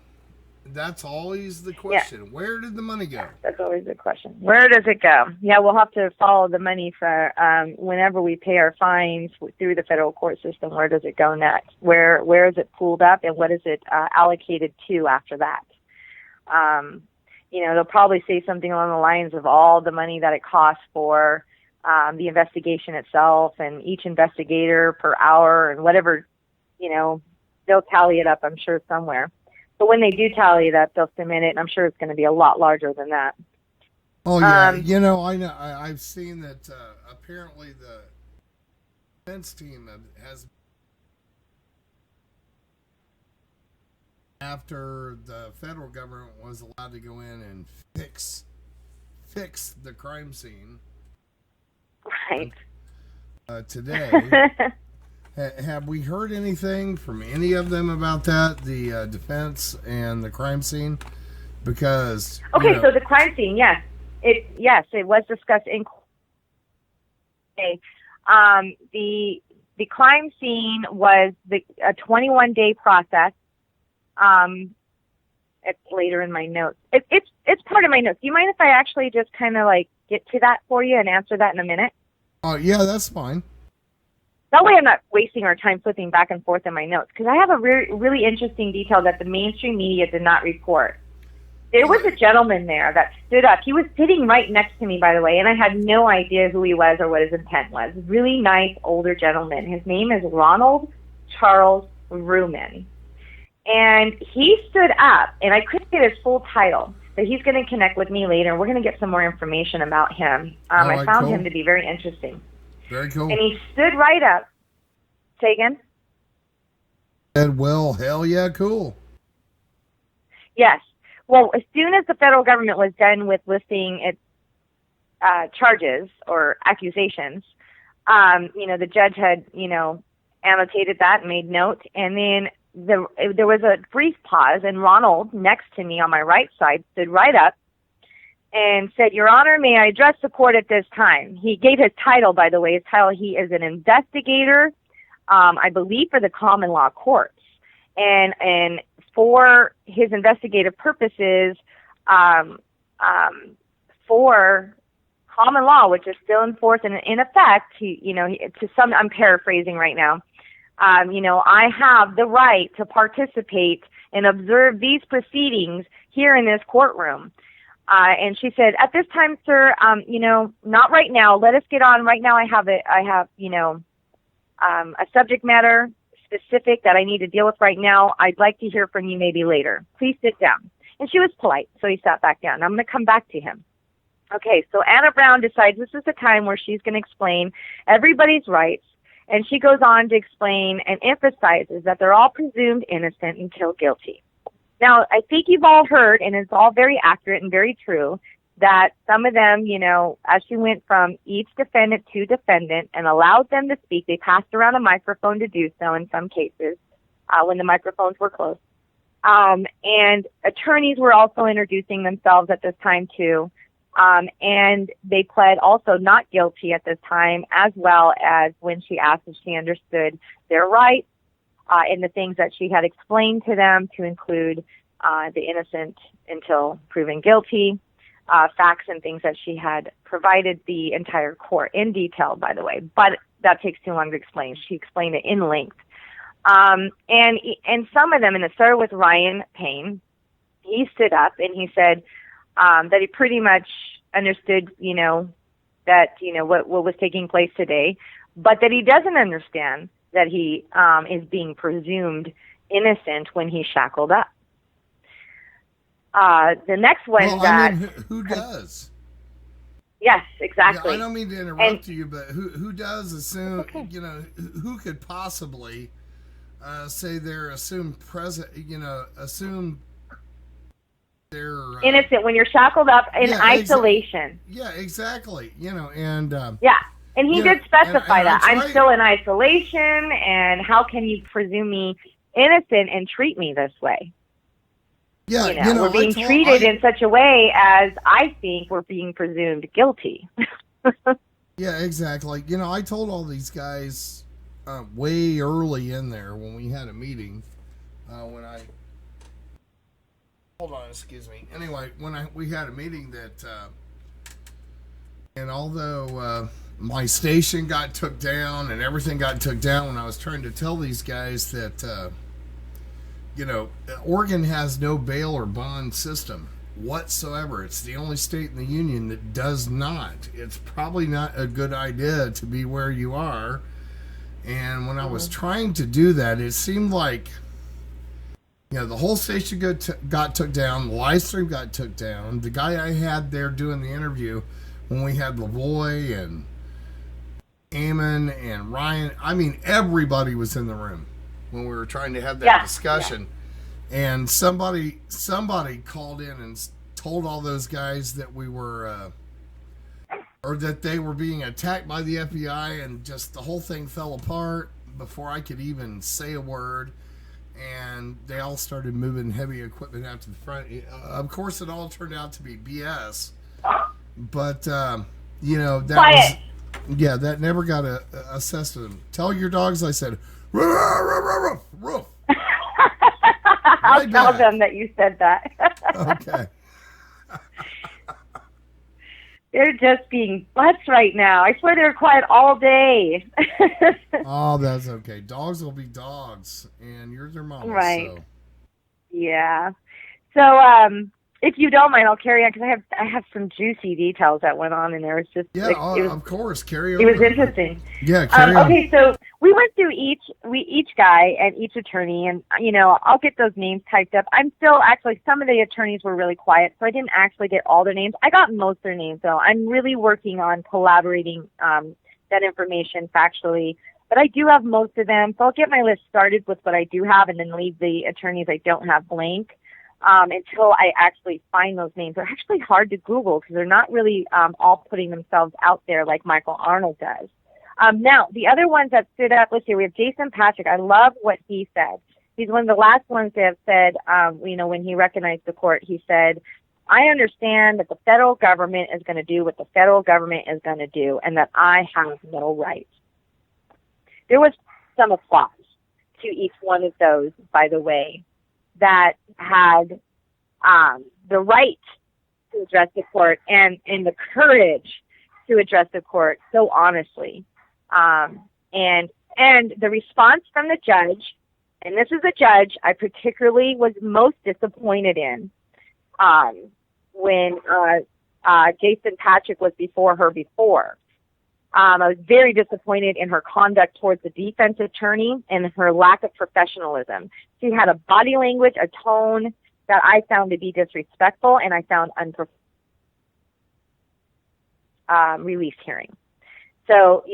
That's always the question. Yeah. Where did the money go? That's always the question. Where does it go? Yeah, we'll have to follow the money for whenever we pay our fines through the federal court system. Where does it go next? Where is it pooled up, and what is it allocated to after that? They'll probably say something along the lines of all the money that it costs for the investigation itself and each investigator per hour and whatever, they'll tally it up, I'm sure, somewhere. But when they do tally it up, they'll submit it, and I'm sure it's going to be a lot larger than that. Oh, yeah. I know. I've seen that apparently the defense team has, after the federal government was allowed to go in and fix the crime scene. Right. Today. Have we heard anything from any of them about that, the defense and the crime scene? Because so the crime scene, yes, it was discussed in court. The crime scene was a 21-day process. It's later in my notes. It's part of my notes. Do you mind if I actually just kind of get to that for you and answer that in a minute? Oh yeah, that's fine. That way I'm not wasting our time flipping back and forth in my notes, because I have a really interesting detail that the mainstream media did not report. There was a gentleman there that stood up. He was sitting right next to me, by the way, and I had no idea who he was or what his intent was. Really nice older gentleman. His name is Ronald Charles Ruman. And he stood up, and I couldn't get his full title, but he's going to connect with me later, and we're going to get some more information about him. I found him to be very interesting. Very cool. And he stood right up. Say again? Said, well, hell yeah, cool. Yes. Well, as soon as the federal government was done with listing its charges or accusations, the judge had, annotated that and made note. And then there was a brief pause, and Ronald, next to me on my right side, stood right up and said, "Your Honor, may I address the court at this time?" He gave his title, by the way. His title, he is an investigator, I believe, for the common law courts. And for his investigative purposes, for common law, which is still in force and in effect, I'm paraphrasing right now, I have the right to participate and observe these proceedings here in this courtroom. And she said, "At this time, sir, not right now. Let us get on. Right now, I have a subject matter specific that I need to deal with right now. I'd like to hear from you maybe later. Please sit down." And she was polite, so he sat back down. I'm going to come back to him. Okay, so Anna Brown decides this is the time where she's going to explain everybody's rights, and she goes on to explain and emphasizes that they're all presumed innocent until guilty. Now, I think you've all heard, and it's all very accurate and very true, that some of them, as she went from each defendant to defendant and allowed them to speak, they passed around a microphone to do so in some cases when the microphones were closed. And attorneys were also introducing themselves at this time too. And they pled also not guilty at this time, as well as when she asked if she understood their rights in the things that she had explained to them, to include the innocent until proven guilty, facts and things that she had provided the entire court in detail, by the way, but that takes too long to explain. She explained it in length. And some of them, and it started with Ryan Payne, he stood up and he said that he pretty much understood, that, what was taking place today, but that he doesn't understand that he is being presumed innocent when he's shackled up. The next one who does? Yes, exactly. Yeah, I don't mean to interrupt you, but who does assume? Okay. Who could possibly say they're assumed assume they're innocent when you're shackled up in isolation? Yeah, exactly. And he did specify that I'm still in isolation, and how can you presume me innocent and treat me this way? Yeah, we're being treated in such a way as I think we're being presumed guilty. Yeah, exactly. I told all these guys way early in there when we had a meeting. Hold on, excuse me. Anyway, we had a meeting that, and although my station got took down and everything got took down, when I was trying to tell these guys that. Oregon has no bail or bond system whatsoever. It's the only state in the union that does not. It's probably not a good idea to be where you are. And when I was trying to do that, it seemed like, the whole station got took down. The live stream got took down. The guy I had there doing the interview, when we had Lavoy and Eamon and Ryan, everybody was in the room when we were trying to have that discussion. And somebody called in and told all those guys that we were, or that they were being attacked by the FBI, and just the whole thing fell apart before I could even say a word. And they all started moving heavy equipment out to the front. Of course, it all turned out to be BS. But, that that never got assessed to them. Tell your dogs I said, roof, roof, roof, roof. I'll tell them that you said that. Okay. They're just being butts right now. I swear they were quiet all day. Oh, that's okay. Dogs will be dogs, and you're their mama. Right. So. Yeah. So, if you don't mind, I'll carry on, because I have some juicy details that went on in there. It's just of course, carry on. It was interesting. Yeah, carry on. Okay, so we went through each guy and each attorney, and I'll get those names typed up. I'm still some of the attorneys were really quiet, so I didn't actually get all their names. I got most of their names though. I'm really working on collaborating that information factually, but I do have most of them. So I'll get my list started with what I do have, and then leave the attorneys I don't have blank. Until I actually find those names. They're actually hard to Google because they're not really all putting themselves out there like Michael Arnold does. Now, the other ones that stood up, let's see, we have Jason Patrick. I love what he said. He's one of the last ones that have said, when he recognized the court, he said, I understand that the federal government is going to do what the federal government is going to do, and that I have no rights. There was some applause to each one of those, by the way, that had the right to address the court and the courage to address the court so honestly. And the response from the judge, and this is a judge I particularly was most disappointed in when Jason Patrick was before her before. I was very disappointed in her conduct towards the defense attorney and her lack of professionalism. She had a body language, a tone that I found to be disrespectful, and I found unprofessional. Release hearing. So,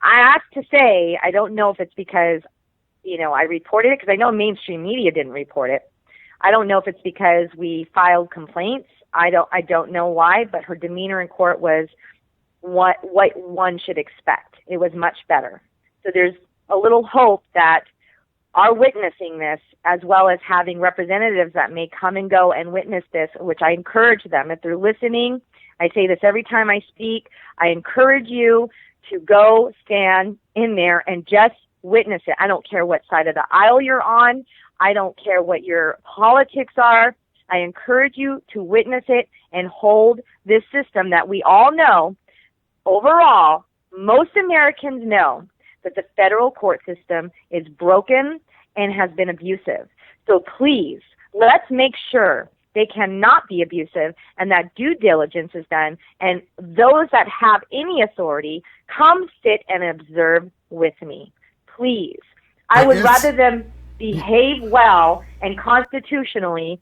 I have to say, I don't know if it's because, I reported it, because I know mainstream media didn't report it. I don't know if it's because we filed complaints. I don't know why, but her demeanor in court was what one should expect. It was much better. So there's a little hope that are witnessing this, as well as having representatives that may come and go and witness this, which I encourage them. If they're listening, I say this every time I speak, I encourage you to go stand in there and just witness it. I don't care what side of the aisle you're on. I don't care what your politics are. I encourage you to witness it and hold this system that we all know, overall, most Americans know that the federal court system is broken and has been abusive. So please, let's make sure they cannot be abusive and that due diligence is done, and those that have any authority come sit and observe with me. Please. I would rather them behave well and constitutionally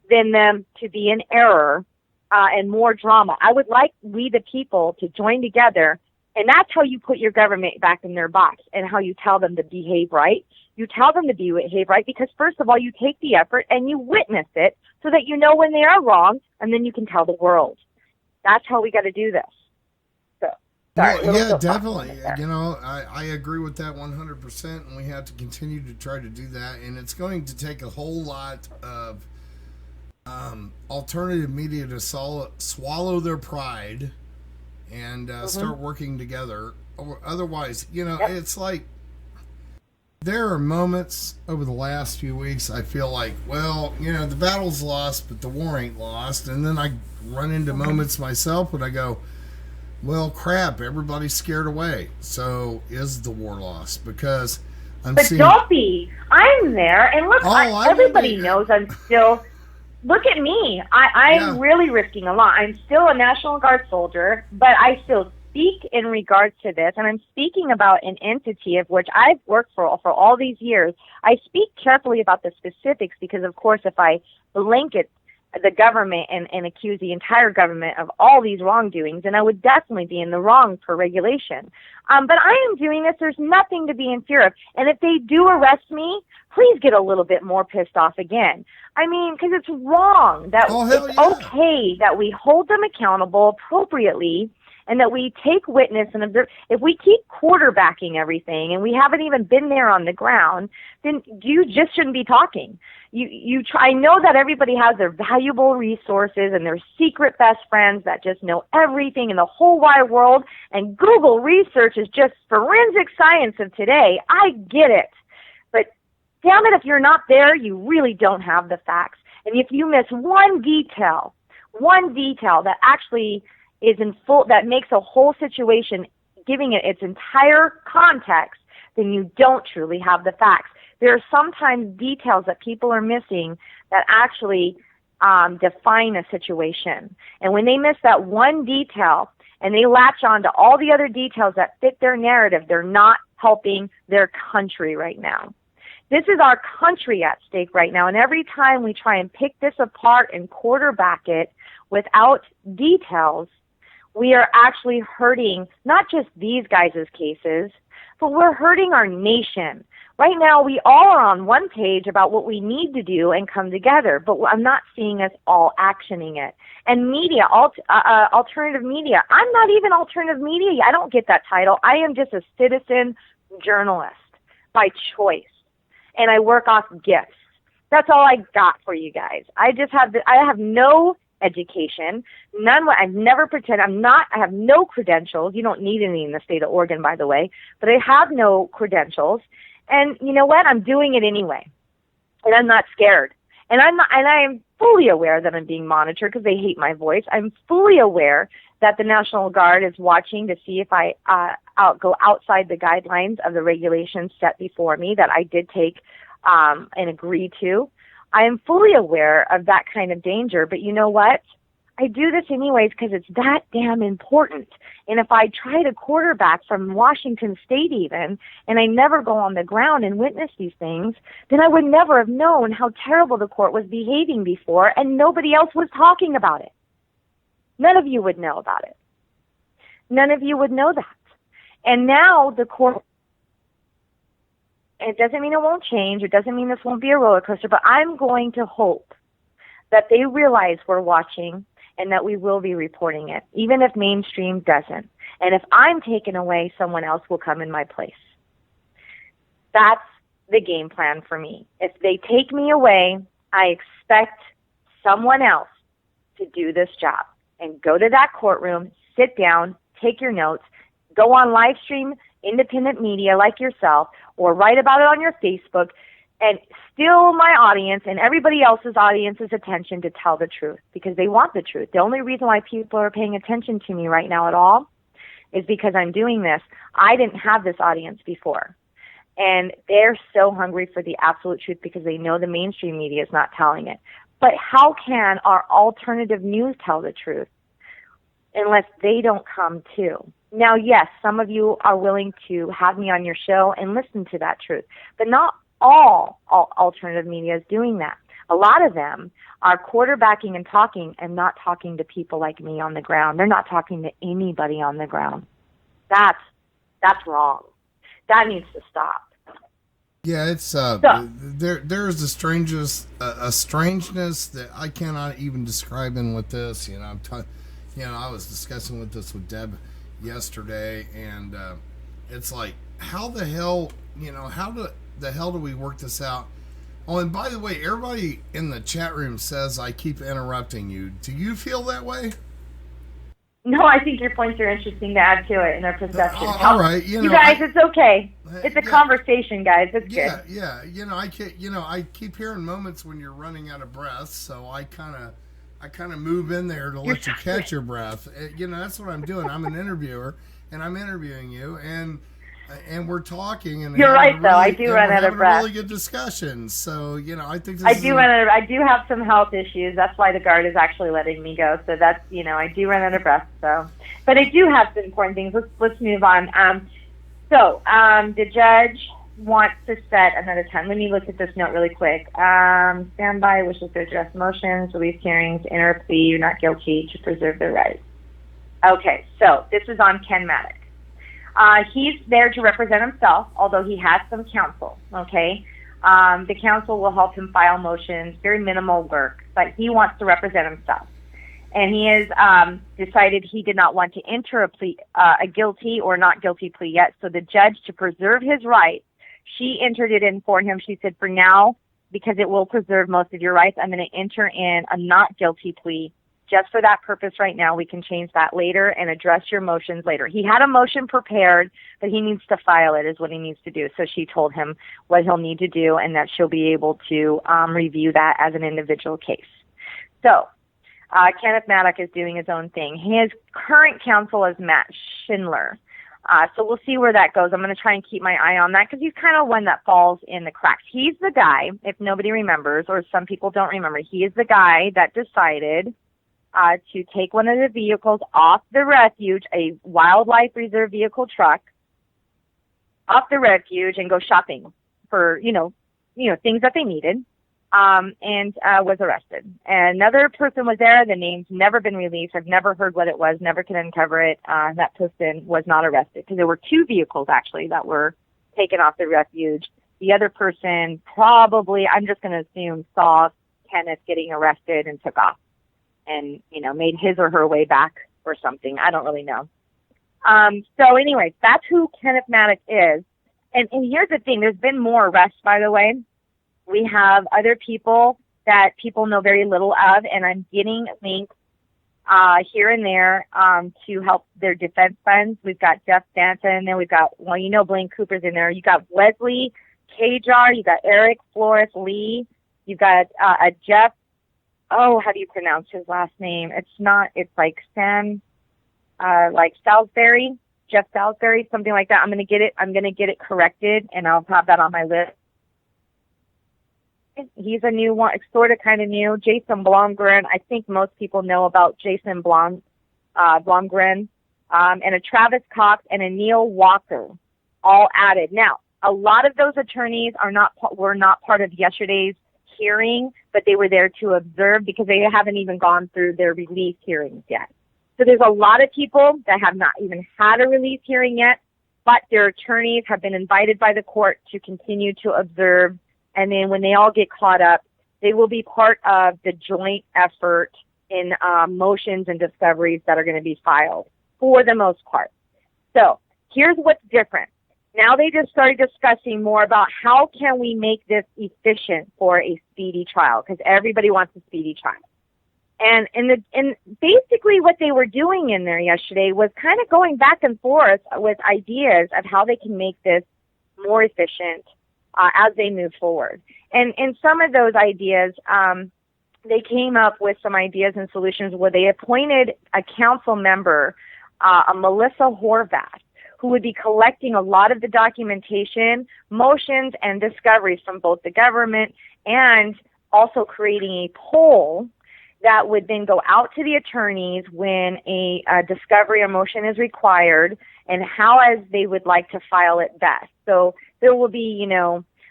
than them to be in error and more drama. I would like we the people to join together, and that's how you put your government back in their box and how you tell them to behave right. You tell them to behave right because, first of all, you take the effort and you witness it so that you know when they are wrong, and then you can tell the world. That's how we got to do this. So, sorry, well, yeah, definitely. You know, I agree with that 100%, and we have to continue to try to do that, and it's going to take a whole lot of alternative media to swallow their pride and start working together. Otherwise, you know, it's like there are moments over the last few weeks I feel like, well, you know, the battle's lost, but the war ain't lost. And then I run into moments myself when I go, well, crap, everybody's scared away. So is the war lost? Because But don't be. I'm there. And look, everybody knows I'm still... Look at me. I'm really risking a lot. I'm still a National Guard soldier, but I still speak in regards to this, and I'm speaking about an entity of which I've worked for all these years. I speak carefully about the specifics because, of course, if I blanket the government and accuse the entire government of all these wrongdoings, then I would definitely be in the wrong per regulation. But I am doing this. There's nothing to be in fear of. And if they do arrest me, please get a little bit more pissed off again. I mean, because it's wrong that it's okay that we hold them accountable appropriately and that we take witness and observe. If we keep quarterbacking everything and we haven't even been there on the ground, then you just shouldn't be talking. You try. I know that everybody has their valuable resources and their secret best friends that just know everything in the whole wide world, and Google research is just forensic science of today. I get it. But damn it, if you're not there, you really don't have the facts. And if you miss one detail that actually is in full, that makes a whole situation, giving it its entire context, then you don't truly have the facts. There are sometimes details that people are missing that actually define a situation. And when they miss that one detail and they latch on to all the other details that fit their narrative, they're not helping their country right now. This is our country at stake right now, and every time we try and pick this apart and quarterback it without details, we are actually hurting not just these guys' cases, but we're hurting our nation. Right now, we all are on one page about what we need to do and come together, but I'm not seeing us all actioning it. And media, alternative media, I'm not even alternative media. I don't get that title. I am just a citizen journalist by choice, and I work off gifts. That's all I got for you guys. I have no education, none. I've never pretended. I have no credentials. You don't need any in the state of Oregon, by the way, but I have no credentials. And you know what? I'm doing it anyway, and I'm not scared. And I am fully aware that I'm being monitored because they hate my voice. I'm fully aware that the National Guard is watching to see if I go outside the guidelines of the regulations set before me that I did take and agree to. I am fully aware of that kind of danger, but you know what? I do this anyways because it's that damn important. And if I try to quarterback from Washington State even, and I never go on the ground and witness these things, then I would never have known how terrible the court was behaving before, and nobody else was talking about it. None of you would know about it. None of you would know that. And now the court, it doesn't mean it won't change. It doesn't mean this won't be a roller coaster, but I'm going to hope that they realize we're watching and that we will be reporting it, even if mainstream doesn't. And if I'm taken away, someone else will come in my place. That's the game plan for me. If they take me away, I expect someone else to do this job and go to that courtroom, sit down, take your notes, go on live stream independent media like yourself, or write about it on your Facebook, and steal my audience and everybody else's audience's attention to tell the truth, because they want the truth. The only reason why people are paying attention to me right now at all is because I'm doing this. I didn't have this audience before. And they're so hungry for the absolute truth because they know the mainstream media is not telling it. But how can our alternative news tell the truth unless they don't come too? Now, yes, some of you are willing to have me on your show and listen to that truth, but not all alternative media is doing that. A lot of them are quarterbacking and talking and not talking to people like me on the ground. They're not talking to anybody on the ground. That's wrong. That needs to stop. Yeah, it's there's the strangest a strangeness that I cannot even describe in with this. I was discussing with Deb yesterday, and it's like, how the hell do we work this out? Oh, and by the way, everybody in the chat room says I keep interrupting you. Do you feel that way? No, I think your points are interesting to add to it in their perception. All right, you guys, it's okay. It's a conversation, guys. It's good. Yeah. I keep hearing moments when you're running out of breath, so I kind of move in there to let you catch your breath. That's what I'm doing. I'm an interviewer, and I'm interviewing you, and we're talking. And you're right, though. I do run out of breath. Really good discussion. So I think I do have some health issues. That's why the guard is actually letting me go. So that's I do run out of breath. So, but I do have some important things. Let's move on. The judge wants to set another time. Let me look at this note really quick. Standby wishes to address motions, release hearings, enter a plea, you're not guilty, to preserve their rights. Okay, so this is on Ken Maddox. He's there to represent himself, although he has some counsel, okay? The counsel will help him file motions, very minimal work, but he wants to represent himself. And he has decided he did not want to enter a guilty or not guilty plea yet, so the judge, to preserve his rights, she entered it in for him. She said, for now, because it will preserve most of your rights, I'm going to enter in a not guilty plea just for that purpose right now. We can change that later and address your motions later. He had a motion prepared, but he needs to file it is what he needs to do. So she told him what he'll need to do and that she'll be able to review that as an individual case. So Kenneth Maddox is doing his own thing. His current counsel is Matt Schindler. So we'll see where that goes. I'm going to try and keep my eye on that because he's kind of one that falls in the cracks. He's the guy, if nobody remembers, or some people don't remember, he is the guy that decided to take one of the vehicles off the refuge, a wildlife reserve vehicle truck, off the refuge and go shopping for, things that they needed, and was arrested. And another person was there. The name's never been released. I've never heard what it was, never can uncover it. That person was not arrested because there were two vehicles, actually, that were taken off the refuge. The other person probably, I'm just going to assume, saw Kenneth getting arrested and took off and, made his or her way back or something. I don't really know. So anyway, that's who Kenneth Maddox is. And here's the thing. There's been more arrests, by the way. We have other people that people know very little of, and I'm getting links here and there to help their defense funds. We've got Jeff Stanton in there. We've got, Blaine Cooper's in there. You got Wesley Kajar. You got Eric Flores Lee. You got a Jeff. Oh, how do you pronounce his last name? It's like Sam, like Salisbury, Jeff Salisbury, something like that. I'm going to get it corrected, and I'll have that on my list. He's a new one, sort of kind of new. Jason Blomgren. I think most people know about Jason Blomgren, and a Travis Cox and a Neil Walker, all added. Now, a lot of those attorneys were not part of yesterday's hearing, but they were there to observe because they haven't even gone through their release hearings yet. So there's a lot of people that have not even had a release hearing yet, but their attorneys have been invited by the court to continue to observe. And then when they all get caught up, they will be part of the joint effort in motions and discoveries that are going to be filed for the most part. So here's what's different. Now they just started discussing more about how can we make this efficient for a speedy trial, because everybody wants a speedy trial. And basically what they were doing in there yesterday was kind of going back and forth with ideas of how they can make this more efficient as they move forward. And some of those ideas, they came up with some ideas and solutions where they appointed a council member, a Melissa Horvath, who would be collecting a lot of the documentation, motions, and discoveries from both the government and also creating a poll that would then go out to the attorneys when a discovery or motion is required and how as they would like to file it best. So there will be,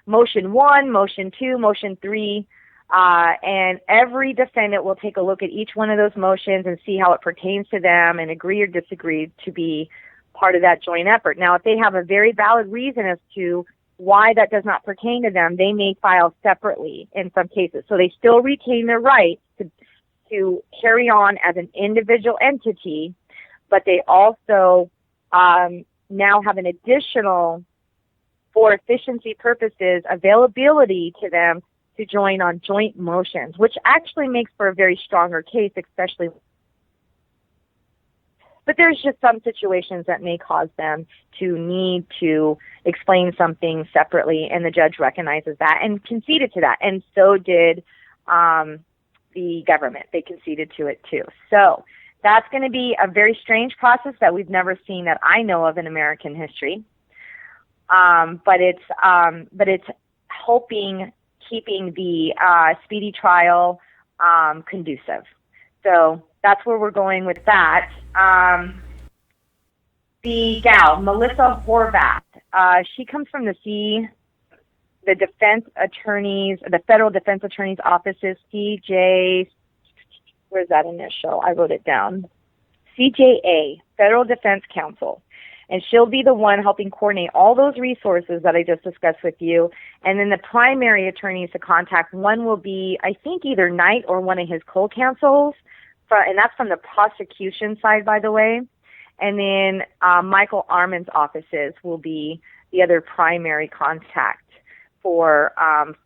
motion 1, motion 2, motion 3, and every defendant will take a look at each one of those motions and see how it pertains to them and agree or disagree to be part of that joint effort. Now, if they have a very valid reason as to why that does not pertain to them, they may file separately in some cases. So they still retain their right to carry on as an individual entity, but they also now have an additional, for efficiency purposes, availability to them to join on joint motions, which actually makes for a very stronger case, especially. But there's just some situations that may cause them to need to explain something separately, and the judge recognizes that and conceded to that. And so did the government. They conceded to it too. So that's going to be a very strange process that we've never seen that I know of in American history. But it's keeping the speedy trial conducive. So that's where we're going with that. The gal, Melissa Horvath, she comes from the Federal Defense Attorney's Office's CJ, where's that initial? I wrote it down. CJA, Federal Defense Counsel. And she'll be the one helping coordinate all those resources that I just discussed with you. And then the primary attorneys to contact, one will be, I think, either Knight or one of his co-counsels, and that's from the prosecution side, by the way. And then Michael Arman's offices will be the other primary contact for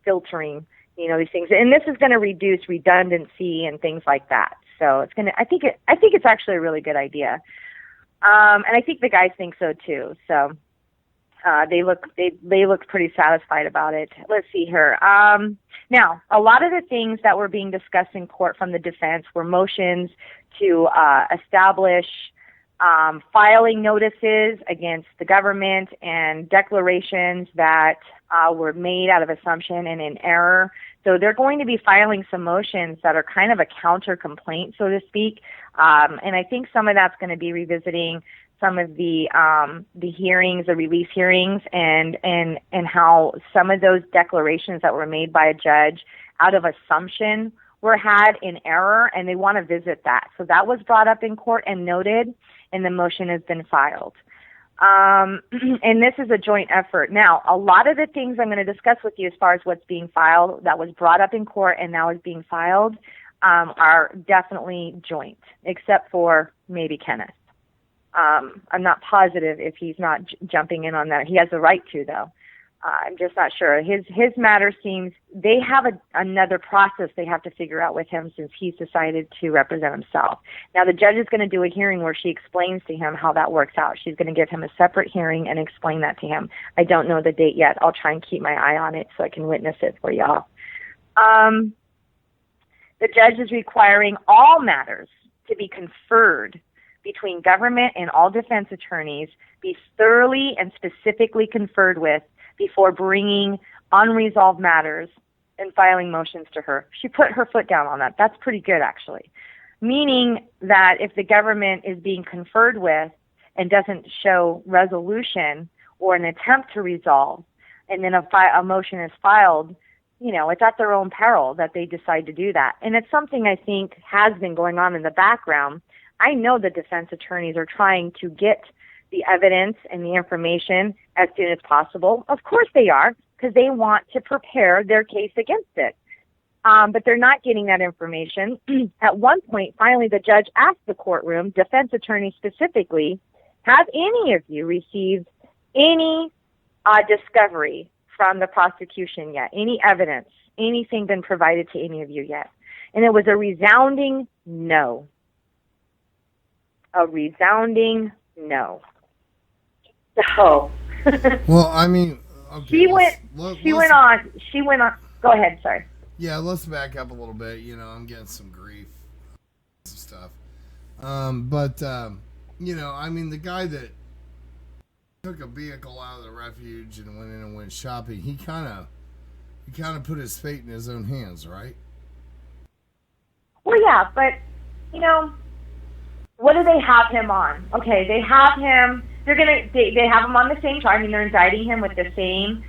filtering, these things. And this is going to reduce redundancy and things like that. So it's going to, I think it's actually a really good idea. And I think the guys think so too. So they look pretty satisfied about it. Let's see here. Now, a lot of the things that were being discussed in court from the defense were motions to establish filing notices against the government and declarations that were made out of assumption and in error. So they're going to be filing some motions that are kind of a counter complaint, so to speak. And I think some of that's going to be revisiting some of the hearings, the release hearings, and how some of those declarations that were made by a judge out of assumption were had in error, and they want to visit that. So that was brought up in court and noted, and the motion has been filed. And this is a joint effort. Now, a lot of the things I'm going to discuss with you as far as what's being filed, that was brought up in court and now is being filed, are definitely joint, except for maybe Kenneth. I'm not positive if he's not jumping in on that. He has the right to, though. I'm just not sure. His matter seems, they have another process they have to figure out with him since he's decided to represent himself. Now, the judge is going to do a hearing where she explains to him how that works out. She's going to give him a separate hearing and explain that to him. I don't know the date yet. I'll try and keep my eye on it so I can witness it for y'all. The judge is requiring all matters to be conferred between government and all defense attorneys be thoroughly and specifically conferred with before bringing unresolved matters and filing motions to her. She put her foot down on that. That's pretty good, actually. Meaning that if the government is being conferred with and doesn't show resolution or an attempt to resolve, and then a motion is filed, it's at their own peril that they decide to do that. And it's something I think has been going on in the background. I know the defense attorneys are trying to get the evidence and the information as soon as possible. Of course they are, because they want to prepare their case against it. But they're not getting that information. At one point, finally, the judge asked the courtroom, defense attorneys specifically, have any of you received any discovery from the prosecution yet? Any evidence? Anything been provided to any of you yet? And it was a resounding no. A resounding no. So. Well, I mean, okay. She went on. Go ahead. Sorry. Yeah, let's back up a little bit. You know, I'm getting some grief, some stuff. But you know, I mean, the guy that took a vehicle out of the refuge and went in and went shopping, he kind of put his fate in his own hands, right? Well, yeah, but you know, what do they have him on? Okay, they have him. They have him on the same charge. I mean, they're indicting him with the same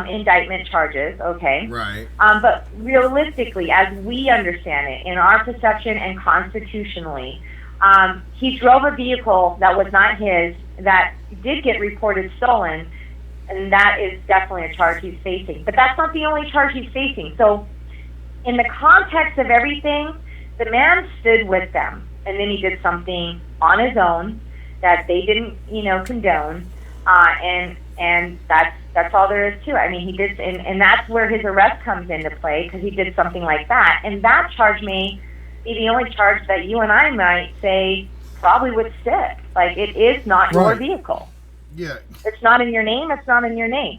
indictment charges. Okay. Right. But realistically, as we understand it, in our perception and constitutionally, he drove a vehicle that was not his, that did get reported stolen, and that is definitely a charge he's facing. But that's not the only charge he's facing. So, in the context of everything, the man stood with them, and then he did something on his own that they didn't, you know, condone, and that's all there is to it. I mean, he did, and that's where his arrest comes into play, because he did something like that, and that charge may be the only charge that you and I might say probably would stick. Like, it is not your vehicle. Yeah. It's not in your name. It's not in your name.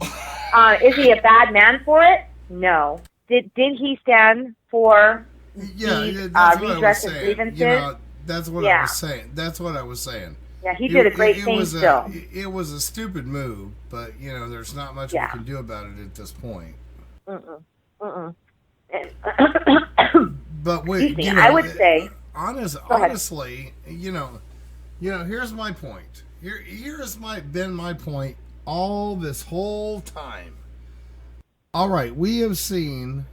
Is he a bad man for it? No. Did he stand for redress of grievances? You know, that's what I was saying. That's what I was saying. Yeah, he did a great thing still. It was a stupid move, but, you know, there's not much we can do about it at this point. But wait, you know, I would say... honestly, you know, here's my point. Here's been my point all this whole time. All right, we have seen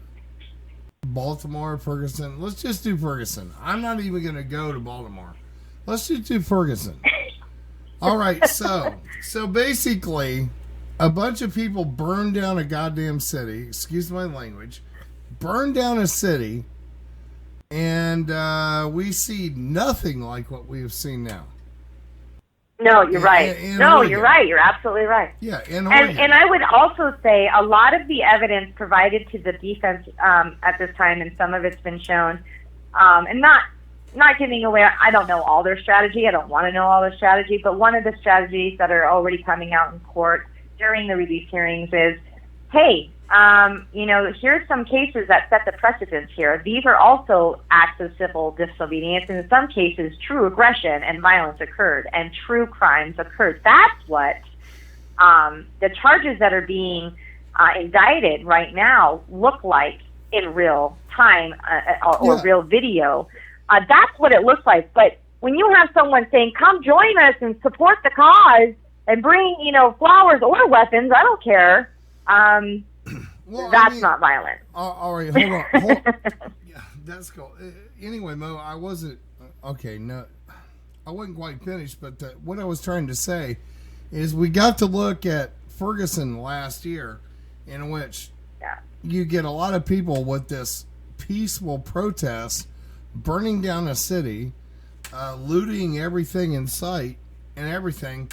Baltimore, Ferguson. Let's just do Ferguson. I'm not even going to go to Baltimore. Let's just do Ferguson. All right, so basically, a bunch of people burned down a goddamn city. Excuse my language. Burned down a city, and we see nothing like what we have seen now. No, you're right. You're right. You're absolutely right. Yeah, in Oregon. And I would also say a lot of the evidence provided to the defense at this time, and some of it's been shown, and not giving away, I don't know all their strategy. I don't want to know all their strategy, but one of the strategies that are already coming out in court during the release hearings is, hey, you know, here's some cases that set the precedence here. These are also acts of civil disobedience, and in some cases, true aggression and violence occurred, and true crimes occurred. That's what the charges that are being indicted right now look like in real time or real video. That's what it looks like. But when you have someone saying, come join us and support the cause and bring, you know, flowers or weapons, I don't care. Well, that's not violent. All right, hold on. Yeah, that's cool. Anyway, Mo, I wasn't quite finished, but what I was trying to say is we got to look at Ferguson last year, in which you get a lot of people with this peaceful protest, burning down a city, looting everything in sight and everything.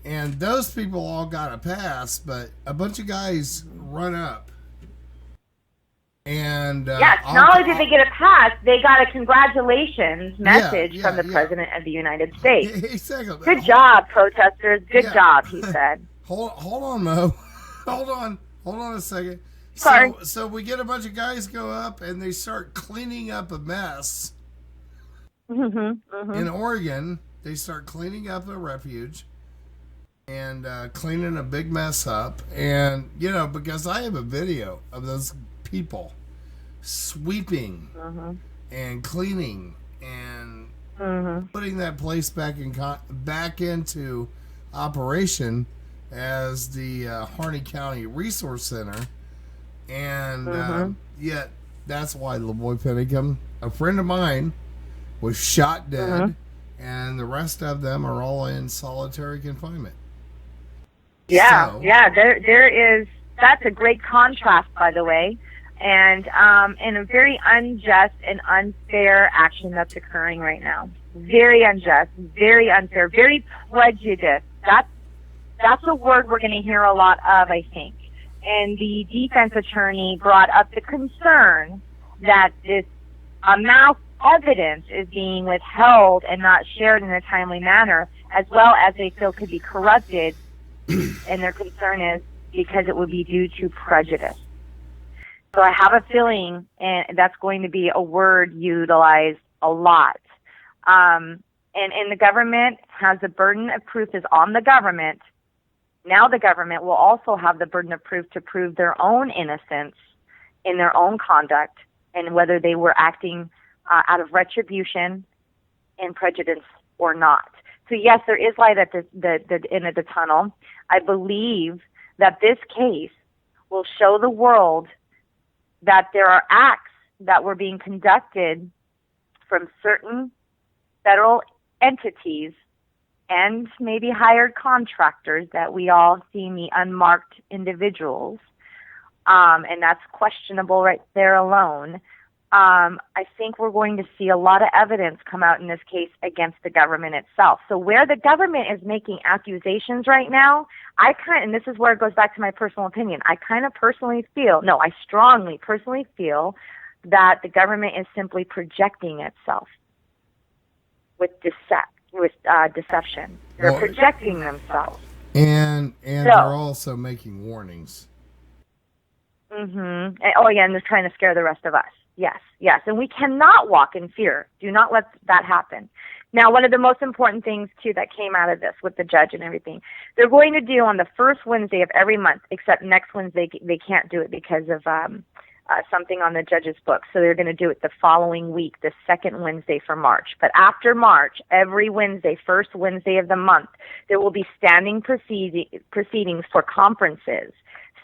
And those people all got a pass, but a bunch of guys run up. And not only did they get a pass, they got a congratulations message from the President of the United States. Exactly. Good job, protesters. Good job, he said. Hold on, Mo. Hold on a second. Sorry. So we get a bunch of guys go up and they start cleaning up a mess. In Oregon, they start cleaning up a refuge and cleaning a big mess up. And, you know, because I have a video of those people sweeping and cleaning and putting that place back into operation as the Harney County Resource Center. And yet that's why LaVoy Finicum, a friend of mine, was shot dead, and the rest of them are all in solitary confinement. There is. That's a great contrast, by the way, and a very unjust and unfair action that's occurring right now. Very unjust, very unfair, very prejudiced. That's a word we're going to hear a lot of, I think. And the defense attorney brought up the concern that this mass evidence is being withheld and not shared in a timely manner, as well as they feel could be corrupted, and their concern is because it would be due to prejudice. So I have a feeling, and that's going to be a word utilized a lot. And the government has the burden of proof is on the government. Now the government will also have the burden of proof to prove their own innocence in their own conduct and whether they were acting out of retribution and prejudice or not. So yes, there is light at the end of the tunnel. I believe that this case will show the world that there are acts that were being conducted from certain federal entities and maybe hired contractors that we all see the unmarked individuals, and that's questionable right there alone. I think we're going to see a lot of evidence come out in this case against the government itself. So where the government is making accusations right now, and this is where it goes back to my personal opinion, I strongly personally feel that the government is simply projecting itself with deception. They're projecting themselves. And they're also making warnings. Mm-hmm. Oh, yeah, and they're trying to scare the rest of us. Yes. And we cannot walk in fear. Do not let that happen. Now, one of the most important things, too, that came out of this with the judge and everything, they're going to do on the first Wednesday of every month, except next Wednesday they can't do it because of something on the judge's book. So they're going to do it the following week, the second Wednesday for March. But after March, every Wednesday, first Wednesday of the month, there will be standing proceedings for conferences,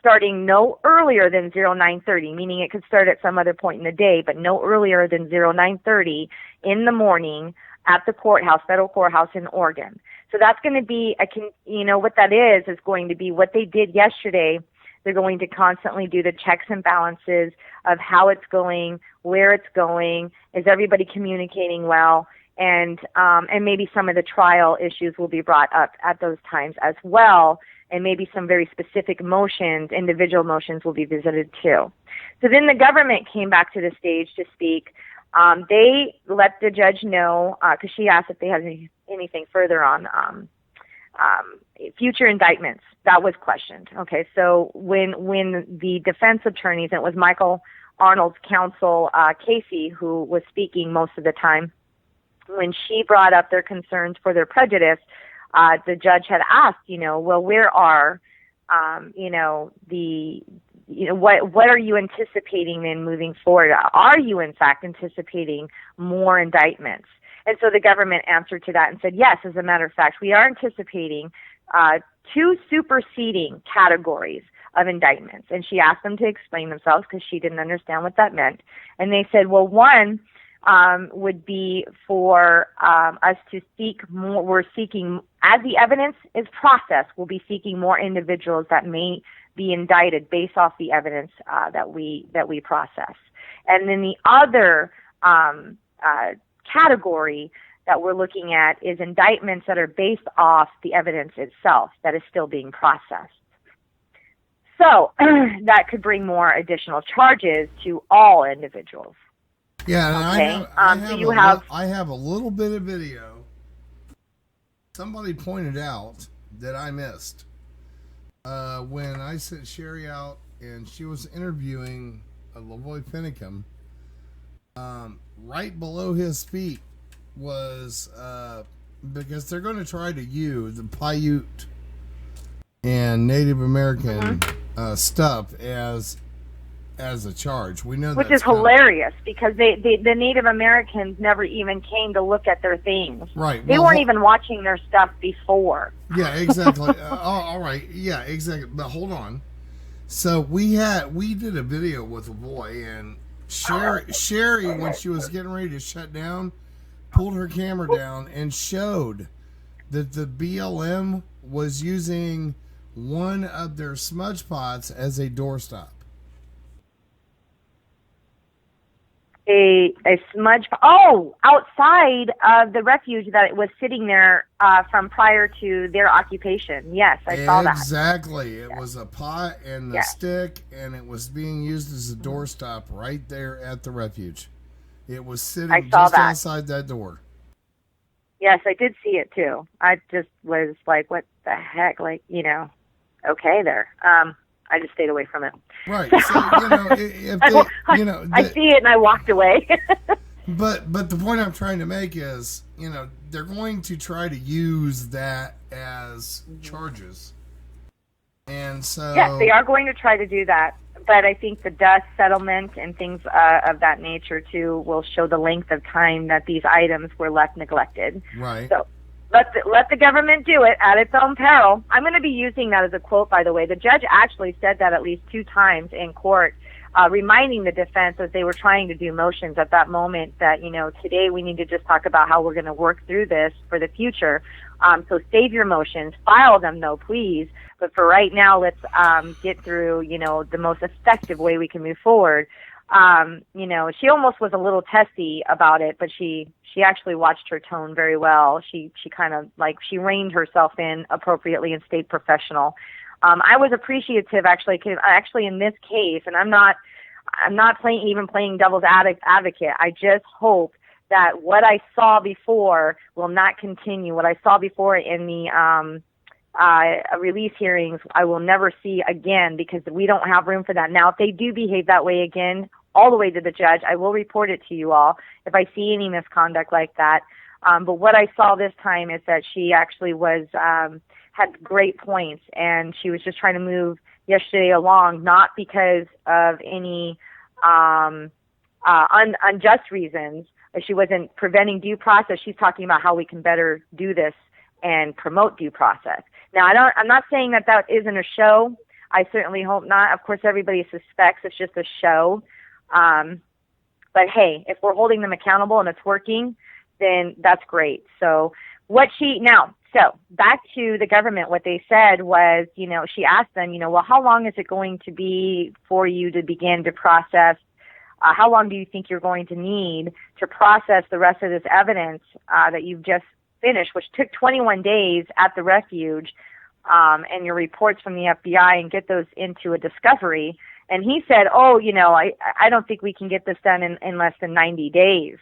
starting no earlier than 09:30, meaning it could start at some other point in the day, but no earlier than 09:30 in the morning at the courthouse, federal courthouse in Oregon. So that's going to be, what that is going to be what they did yesterday. They're going to constantly do the checks and balances of how it's going, where it's going, is everybody communicating well, and maybe some of the trial issues will be brought up at those times as well. And maybe some very specific motions, individual motions, will be visited too. So then the government came back to the stage to speak. They let the judge know, because she asked if they had anything further on future indictments. That was questioned. Okay, so when the defense attorneys, and it was Michael Arnold's counsel, Casey, who was speaking most of the time, when she brought up their concerns for their prejudice, the judge had asked, where are, what are you anticipating in moving forward? Are you, in fact, anticipating more indictments? And so the government answered to that and said, yes, as a matter of fact, we are anticipating two superseding categories of indictments. And she asked them to explain themselves because she didn't understand what that meant. And they said, well, one would be for us to seek more. We're seeking, as the evidence is processed, we'll be seeking more individuals that may be indicted based off the evidence that we process. And then the other category that we're looking at is indictments that are based off the evidence itself that is still being processed. So that could bring more additional charges to all individuals. Yeah, and okay. I have a little bit of video. Somebody pointed out that I missed when I sent Sherry out and she was interviewing Jeanette Finicum. Right below his feet was because they're going to try to use the Paiute and Native American stuff as a charge. We know which is hilarious because the Native Americans never even came to look at their things. Right. They weren't even watching their stuff before. Yeah, exactly. All right. Yeah, exactly. But hold on. So we did a video with a boy, and Sherry, when she was getting ready to shut down, pulled her camera down and showed that the BLM was using one of their smudge pots as a doorstop. A smudge. Outside of the refuge that it was sitting there from prior to their occupation. Yes, I saw that. Exactly. It was a pot and the stick, and it was being used as a doorstop right there at the refuge. It was sitting I saw just that. outside that door. Yes, I did see it too. I just was like, what the heck? Like, okay there. I just stayed away from it. Right. So, if they, I see it and I walked away. But the point I'm trying to make is, they're going to try to use that as charges. And so... Yes, they are going to try to do that. But I think the dust settlement and things of that nature, too, will show the length of time that these items were left neglected. Right. So let the government do it at its own peril. I'm going to be using that as a quote, by the way. The judge actually said that at least 2 times in court, reminding the defense as they were trying to do motions at that moment that, today we need to just talk about how we're going to work through this for the future. So save your motions, file them though, please. But for right now, let's get through, the most effective way we can move forward. She almost was a little testy about it, but she actually watched her tone very well. She kind of she reined herself in appropriately and stayed professional. I was appreciative actually in this case, and I'm not playing devil's advocate. I just hope that what I saw before will not continue. What I saw before in the release hearings, I will never see again, because we don't have room for that. Now, if they do behave that way again, all the way to the judge, I will report it to you all if I see any misconduct like that. But what I saw this time is that she actually had great points, and she was just trying to move yesterday along, not because of any unjust reasons. She wasn't preventing due process. She's talking about how we can better do this and promote due process. Now, I'm not saying that isn't a show. I certainly hope not. Of course, everybody suspects it's just a show. But hey, if we're holding them accountable and it's working, then that's great. So back to the government, what they said was, she asked them, well, how long is it going to be for you to begin to process? How long do you think you're going to need to process the rest of this evidence that you've just finished, which took 21 days at the refuge, and your reports from the FBI, and get those into a discovery? And he said, I don't think we can get this done in less than 90 days.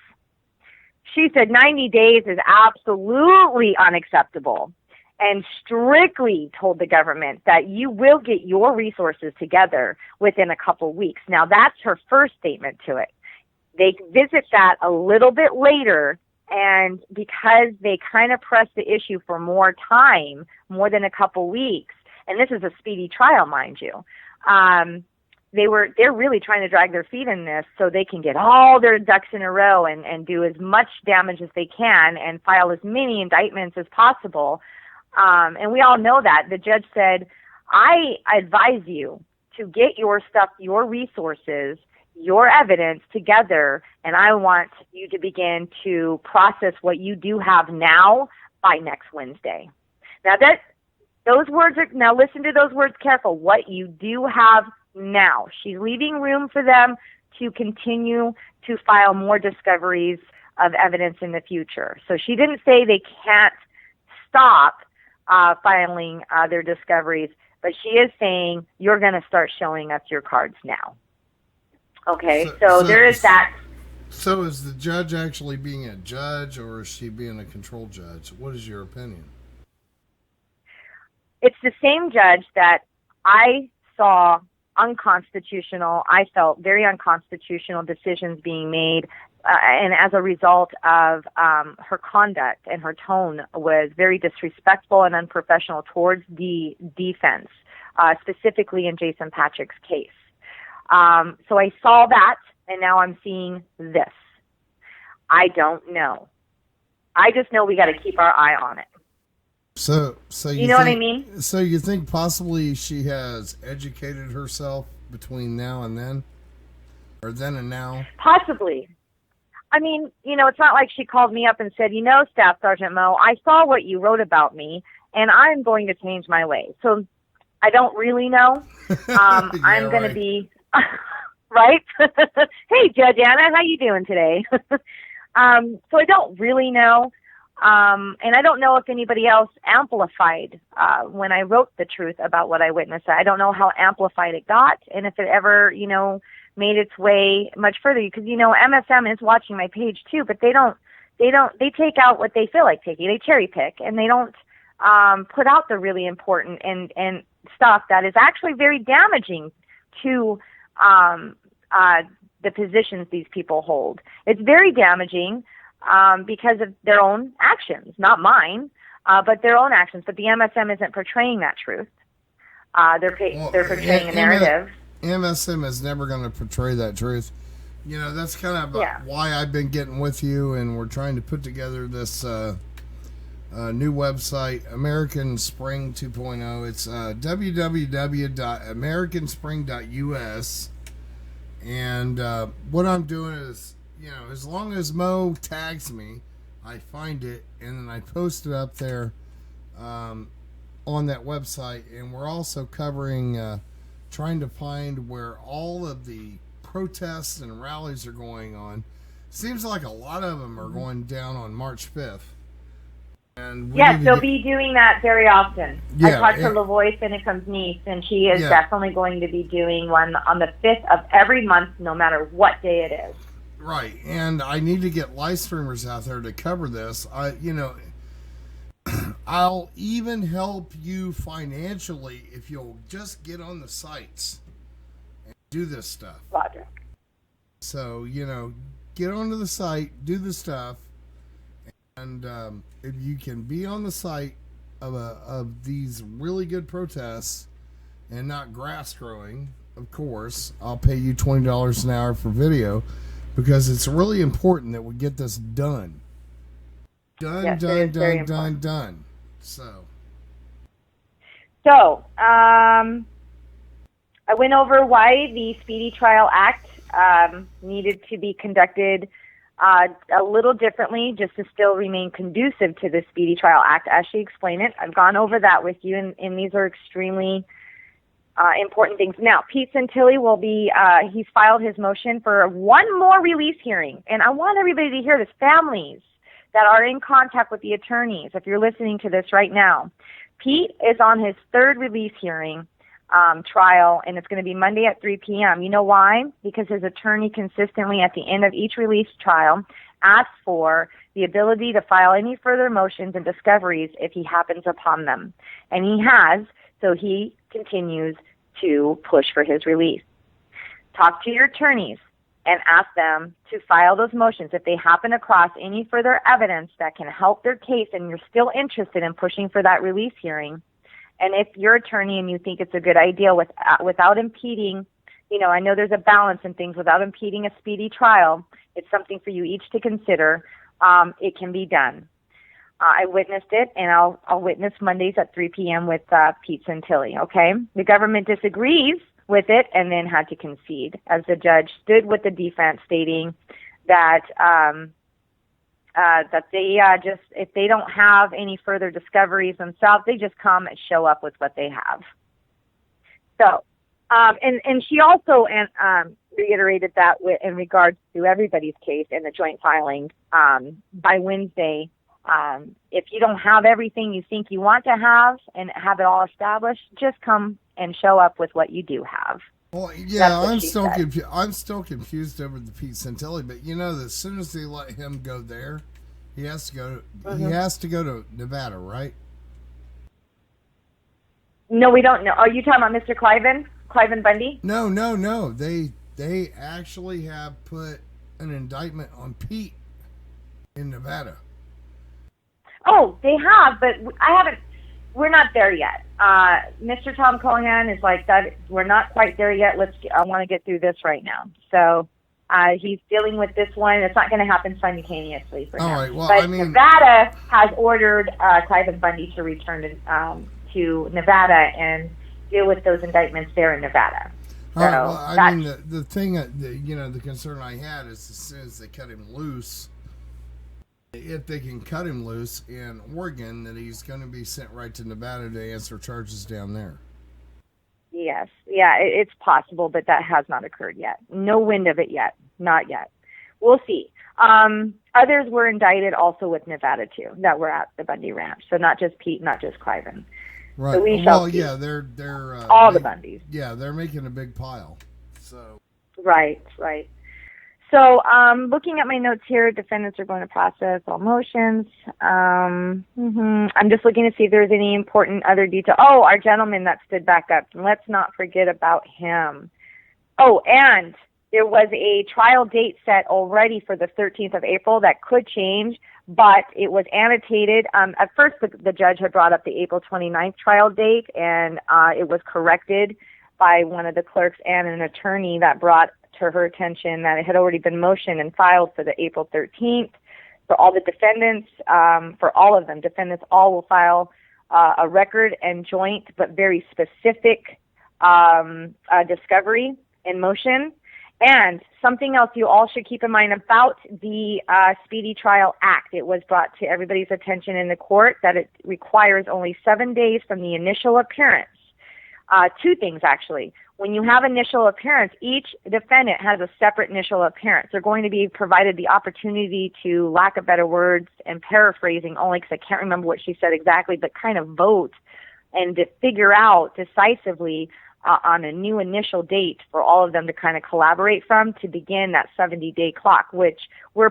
She said 90 days is absolutely unacceptable, and strictly told the government that you will get your resources together within a couple weeks. Now, that's her first statement to it. They visit that a little bit later, and because they kind of pressed the issue for more time, more than a couple weeks, and this is a speedy trial, mind you, they're really trying to drag their feet in this so they can get all their ducks in a row and do as much damage as they can and file as many indictments as possible. And we all know that. The judge said, I advise you to get your stuff, your resources, your evidence together, and I want you to begin to process what you do have now by next Wednesday. Now listen to those words careful. What you do have now. She's leaving room for them to continue to file more discoveries of evidence in the future. So she didn't say they can't stop filing their discoveries, but she is saying you're going to start showing us your cards now. Okay, so there is that. So is the judge actually being a judge, or is she being a control judge? What is your opinion? It's the same judge that I saw unconstitutional, I felt very unconstitutional decisions being made, and as a result of her conduct and her tone was very disrespectful and unprofessional towards the defense, specifically in Jason Patrick's case. So I saw that, and now I'm seeing this. I don't know. I just know we got to keep our eye on it. So you know what I mean? So you think possibly she has educated herself between now and then, or then and now? Possibly. I mean, it's not like she called me up and said, Staff Sgt Mo, I saw what you wrote about me, and I'm going to change my ways. So I don't really know. I'm going to be right. Hey, Judge Anna, how you doing today? So I don't really know. And I don't know if anybody else amplified when I wrote the truth about what I witnessed. I don't know how amplified it got, and if it ever, made its way much further, because MSM is watching my page too, but they take out what they feel like taking. They cherry pick, and they don't put out the really important and stuff that is actually very damaging to the positions these people hold. It's very damaging because of their own actions, not mine, but their own actions. But the MSM isn't portraying that truth. They're portraying a narrative. MSM is never going to portray that truth. That's kind of why I've been getting with you, and we're trying to put together this new website, American Spring 2.0. It's www.americanspring.us. And what I'm doing is, as long as Mo tags me, I find it, and then I post it up there on that website. And we're also covering, trying to find where all of the protests and rallies are going on. Seems like a lot of them are going down on March 5th. And yes, they'll be doing that very often. I talked to Lavoie Finicum's niece, and she is definitely going to be doing one on the 5th of every month, no matter what day it is. Right, and I need to get live streamers out there to cover this. I'll even help you financially if you'll just get on the sites and do this stuff. Roger. So, get onto the site, do the stuff, and if you can be on the site of these really good protests and not grass growing, of course, I'll pay you $20 an hour for video, because it's really important that we get this done. Done. So, I went over why the Speedy Trial Act needed to be conducted a little differently, just to still remain conducive to the Speedy Trial Act as she explained it. I've gone over that with you, and these are extremely important things. Now, Pete Santilli will be, he's filed his motion for one more release hearing, and I want everybody to hear this. Families that are in contact with the attorneys, if you're listening to this right now, Pete is on his third release hearing trial, and it's going to be Monday at 3 p.m. You know why? Because his attorney consistently at the end of each release trial asks for the ability to file any further motions and discoveries if he happens upon them. And he has, so he continues to push for his release. Talk to your attorneys and ask them to file those motions if they happen across any further evidence that can help their case and you're still interested in pushing for that release hearing. And if you're attorney and you think it's a good idea without impeding, I know there's a balance in things, without impeding a speedy trial, it's something for you each to consider. It can be done. I witnessed it, and I'll witness Mondays at 3 p.m. with Pete Santilli, okay? The government disagrees with it and then had to concede, as the judge stood with the defense, stating that that they just, if they don't have any further discoveries themselves, they just come and show up with what they have. So, and she also reiterated that in regards to everybody's case in the joint filing by Wednesday. If you don't have everything you think you want to have and have it all established, just come and show up with what you do have. Well, yeah, I'm still confused over the Pete Santilli, but that as soon as they let him go there, he has to go. He has to go to Nevada, right? No, we don't know. Are you talking about Mr. Cliven Bundy? No. They actually have put an indictment on Pete in Nevada. Oh, they have, but I haven't. We're not there yet. Mr. Tom Cohan is like that. We're not quite there yet. I want to get through this right now. So he's dealing with this one. It's not going to happen simultaneously for him. All right. Well, but Nevada has ordered Cliven Bundy to return to Nevada and deal with those indictments there in Nevada. All right. Well, the thing, the concern I had is as soon as they cut him loose. If they can cut him loose in Oregon, that he's going to be sent right to Nevada to answer charges down there. Yes. Yeah, it's possible, but that has not occurred yet. No wind of it yet. Not yet. We'll see. Others were indicted also with Nevada, too, that were at the Bundy Ranch. So not just Pete, not just Cliven. Right. So we shall see. Yeah, they're all the Bundys. Yeah, they're making a big pile. So. Right, right. So, looking at my notes here, defendants are going to process all motions. I'm just looking to see if there's any important other detail. Oh, our gentleman that stood back up. Let's not forget about him. Oh, and there was a trial date set already for the 13th of April that could change, but it was annotated. At first, the judge had brought up the April 29th trial date, and it was corrected by one of the clerks and an attorney that brought to her attention that it had already been motioned and filed for the April 13th. For all the defendants, for all of them, defendants all will file a record and joint but very specific discovery in motion. And something else you all should keep in mind about the Speedy Trial Act. It was brought to everybody's attention in the court that it requires only 7 days from the initial appearance. Two things, actually. When you have initial appearance, each defendant has a separate initial appearance. They're going to be provided the opportunity to, lack of better words, and paraphrasing only because I can't remember what she said exactly, but kind of vote and to figure out decisively on a new initial date for all of them to kind of collaborate from to begin that 70-day clock, which we're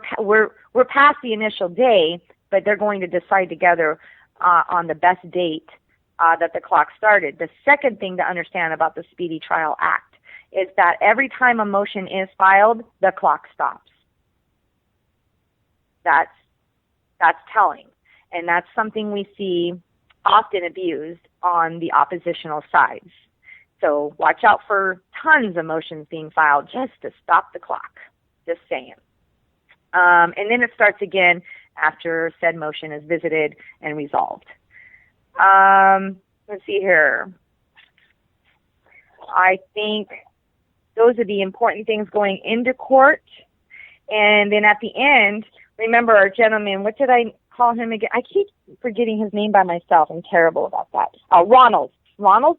past the initial day, but they're going to decide together on the best date that the clock started. The second thing to understand about the Speedy Trial Act is that every time a motion is filed, the clock stops. That's telling. And that's something we see often abused on the oppositional sides. So watch out for tons of motions being filed just to stop the clock. Just saying. And then it starts again after said motion is visited and resolved. Let's see here. I think those are the important things going into court. And then at the end, remember our gentleman, what did I call him again? I keep forgetting his name by myself. I'm terrible about that. Ronald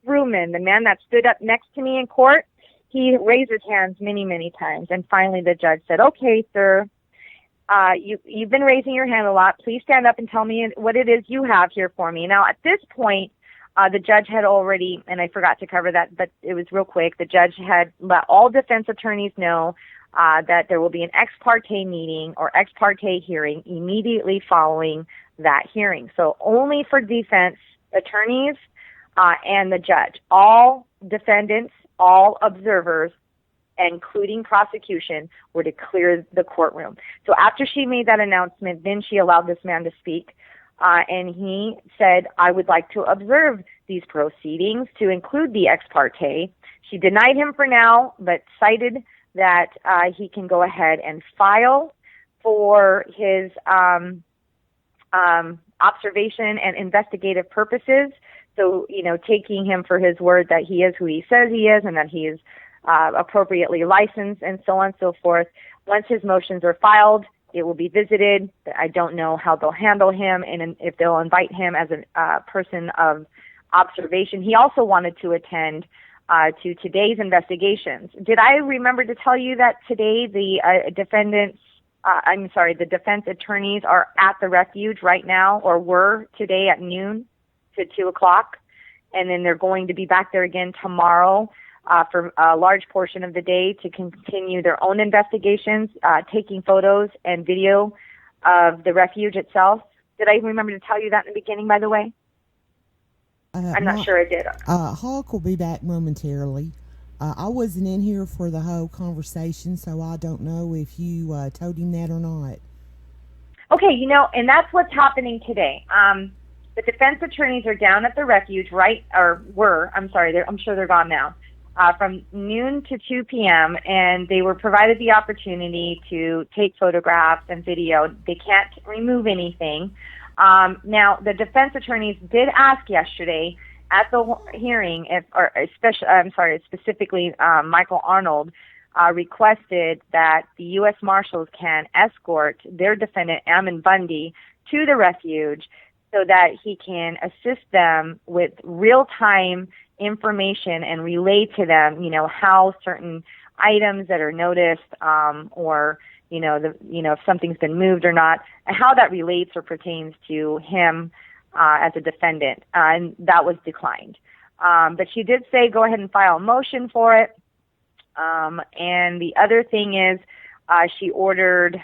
Bruman, the man that stood up next to me in court, he raised his hands many, many times. And finally the judge said, okay, sir, you've been raising your hand a lot. Please stand up and tell me what it is you have here for me. Now, at this point, the judge had already, and I forgot to cover that, but it was real quick, the judge had let all defense attorneys know that there will be an ex parte meeting or ex parte hearing immediately following that hearing. So only for defense attorneys and the judge. All defendants, all observers, including prosecution, were to clear the courtroom. So after she made that announcement, then she allowed this man to speak, and he said, I would like to observe these proceedings to include the ex parte. She denied him for now, but cited that he can go ahead and file for his observation and investigative purposes. So, taking him for his word that he is who he says he is and that he is appropriately licensed and so on and so forth. Once his motions are filed, it will be visited. I don't know how they'll handle him and if they'll invite him as a person of observation. He also wanted to attend to today's investigations. Did I remember to tell you that today the the defense attorneys are at the refuge right now, or were today at noon to 2 o'clock, and then they're going to be back there again tomorrow for a large portion of the day to continue their own investigations, taking photos and video of the refuge itself. Did I remember to tell you that in the beginning, by the way? I'm not sure I did. Hawk will be back momentarily. I wasn't in here for the whole conversation, so I don't know if you told him that or not. Okay, and that's what's happening today. The defense attorneys are down at the refuge, I'm sure they're gone now, from noon to 2 p.m., and they were provided the opportunity to take photographs and video. They can't remove anything. Now, the defense attorneys did ask yesterday at the hearing, specifically Michael Arnold requested that the U.S. Marshals can escort their defendant, Ammon Bundy, to the refuge so that he can assist them with real-time information and relay to them, how certain items that are noticed, or if something's been moved or not, and how that relates or pertains to him as a defendant. And that was declined. But she did say go ahead and file a motion for it. And the other thing is, she ordered,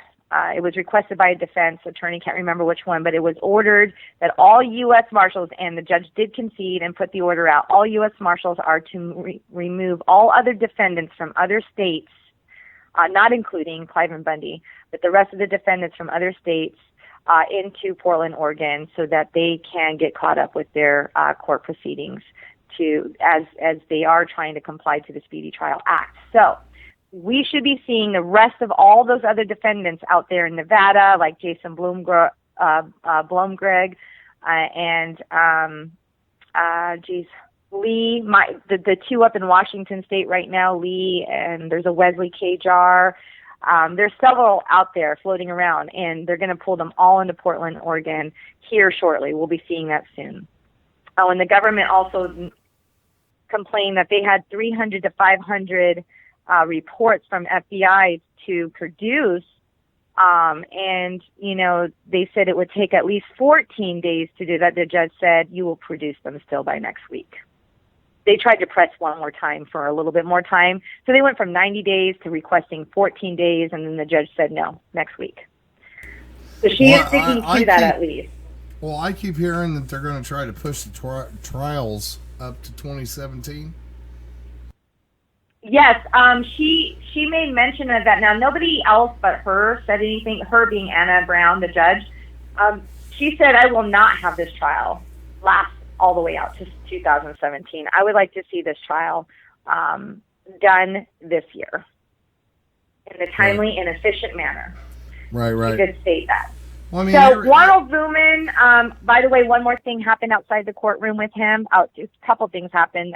it was requested by a defense attorney, can't remember which one, but it was ordered that all U.S. Marshals, and the judge did concede and put the order out, all U.S. Marshals are to remove all other defendants from other states, not including Clive and Bundy, but the rest of the defendants from other states into Portland, Oregon, so that they can get caught up with their court proceedings as they are trying to comply to the Speedy Trial Act. So we should be seeing the rest of all those other defendants out there in Nevada, like Jason Blomgren, Lee, the two up in Washington State right now, Lee, and there's a Wesley Kajar. There's several out there floating around, and they're going to pull them all into Portland, Oregon here shortly. We'll be seeing that soon. Oh, and the government also complained that they had 300 to 500 reports from FBI to produce, and, you know, they said it would take at least 14 days to do that. The judge said, you will produce them still by next week. They tried to press one more time for a little bit more time. So they went from 90 days to requesting 14 days, and then the judge said no, next week. So she is sticking to that at least. Well, I keep hearing that they're going to try to push the trials up to 2017. Yes, she made mention of that. Now, nobody else but her said anything, her being Anna Brown, the judge. She said, I will not have this trial last all the way out to 2017. I would like to see this trial done this year in a timely and efficient manner. Right. She did state that. Well, I mean, so Ronald Ruman, by the way, one more thing happened outside the courtroom with him. A couple things happened.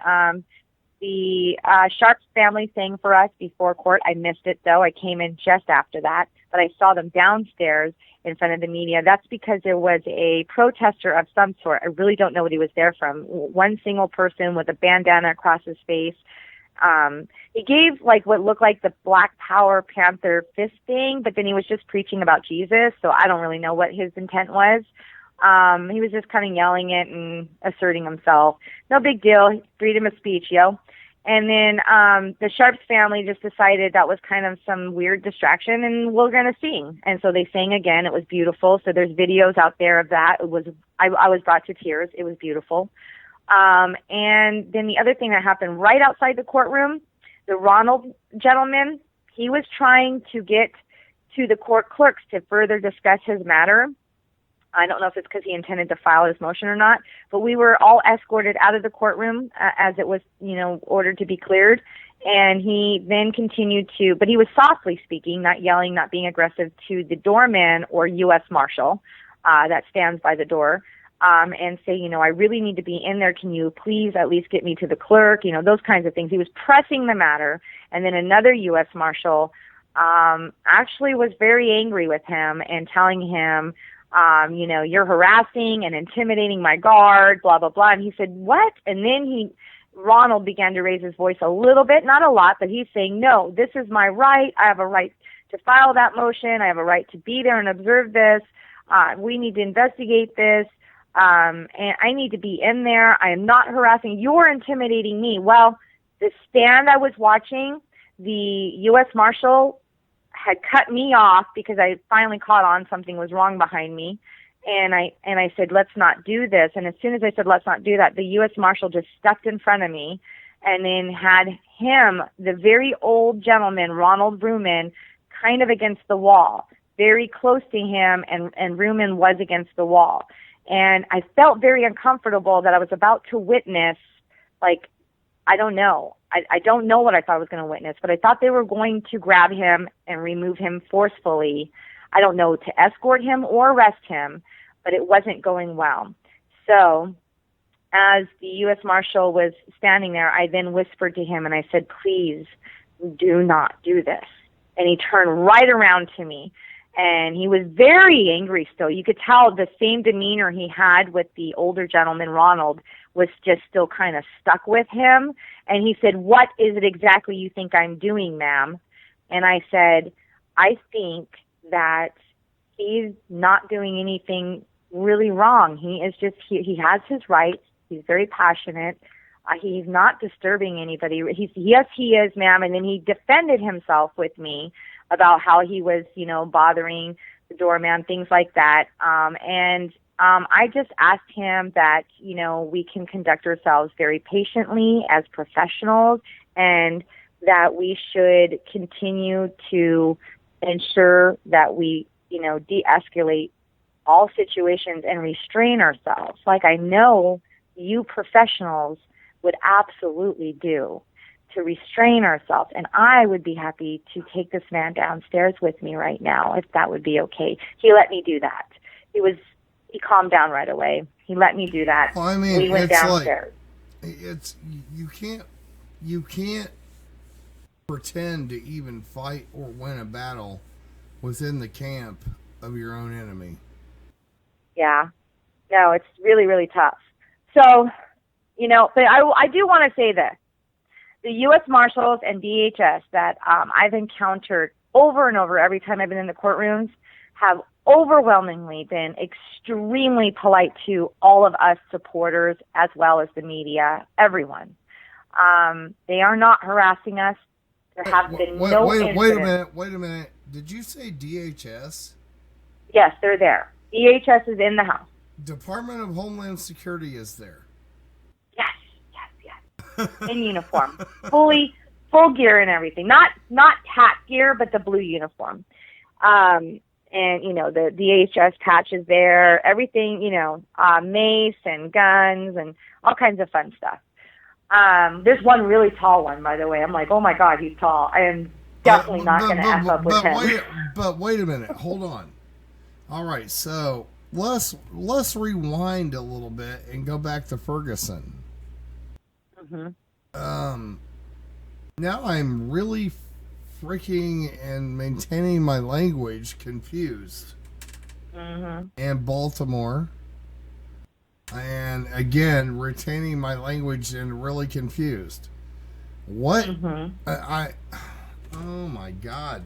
The Sharps family sang for us before court. I missed it, though. I came in just after that, but I saw them downstairs in front of the media. That's because there was a protester of some sort. I really don't know what he was there from. One single person with a bandana across his face. He gave like what looked like the Black Power Panther fist thing, but then he was just preaching about Jesus, so I don't really know what his intent was. He was just kind of yelling it and asserting himself. No big deal. Freedom of speech, yo. And then the Sharps family just decided that was kind of some weird distraction, and we're going to sing. And so they sang again. It was beautiful. So there's videos out there of that. It was I was brought to tears. It was beautiful. And then the other thing that happened right outside the courtroom, the Ronald gentleman, he was trying to get to the court clerks to further discuss his matter. I don't know if it's because he intended to file his motion or not, but we were all escorted out of the courtroom as it was, ordered to be cleared. And he then continued but he was softly speaking, not yelling, not being aggressive, to the doorman or U.S. Marshal that stands by the door, and say, I really need to be in there. Can you please at least get me to the clerk? Those kinds of things. He was pressing the matter. And then another U.S. Marshal actually was very angry with him and telling him, you're harassing and intimidating my guard, blah, blah, blah. And he said, what? And then Ronald began to raise his voice a little bit, not a lot, but he's saying, no, this is my right. I have a right to file that motion. I have a right to be there and observe this. We need to investigate this. And I need to be in there. I am not harassing. You're intimidating me. Well, the stand I was watching, the U.S. Marshal had cut me off because I finally caught on something was wrong behind me. And I said, let's not do this. And as soon as I said, let's not do that, the U.S. Marshal just stepped in front of me and then had him, the very old gentleman, Ronald Ruman, kind of against the wall, very close to him, and Ruman was against the wall. And I felt very uncomfortable that I was about to witness, I don't know. I don't know what I thought I was going to witness, but I thought they were going to grab him and remove him forcefully. I don't know, to escort him or arrest him, but it wasn't going well. So as the U.S. Marshal was standing there, I then whispered to him and I said, please do not do this. And he turned right around to me. And he was very angry still. You could tell the same demeanor he had with the older gentleman, Ronald, was just still kind of stuck with him. And he said, what is it exactly you think I'm doing, ma'am? And I said, I think that he's not doing anything really wrong. He is just, he has his rights. He's very passionate. He's not disturbing anybody. Yes, he is, ma'am. And then he defended himself with me about how he was, bothering the doorman, things like that. I just asked him that, we can conduct ourselves very patiently as professionals, and that we should continue to ensure that we, de-escalate all situations and restrain ourselves, like I know you professionals would absolutely do, to restrain ourselves. And I would be happy to take this man downstairs with me right now, if that would be okay. He let me do that. He calmed down right away. He let me do that. Well, I mean, we went it's downstairs. You can't pretend to even fight or win a battle within the camp of your own enemy. Yeah. No, it's really, really tough. So, but I do want to say this. The U.S. Marshals and DHS that I've encountered over and over every time I've been in the courtrooms have overwhelmingly been extremely polite to all of us supporters, as well as the media, everyone. They are not harassing us. There have been no incidents. Wait a minute. Did you say DHS? Yes, they're there. DHS is in the house. Department of Homeland Security is there. Yes. In uniform. Full gear and everything. Not tack gear, but the blue uniform. And, the DHS patch is there. Everything, mace and guns and all kinds of fun stuff. There's one really tall one, by the way. I'm like, oh my God, he's tall. I am definitely not going to F up with him. But wait a minute. Hold on. All right, so let's rewind a little bit and go back to Ferguson. Mm-hmm. Now I'm really freaking and maintaining my language confused. Mm-hmm. And Baltimore. And again, retaining my language and really confused. What? Mm-hmm. Oh my God.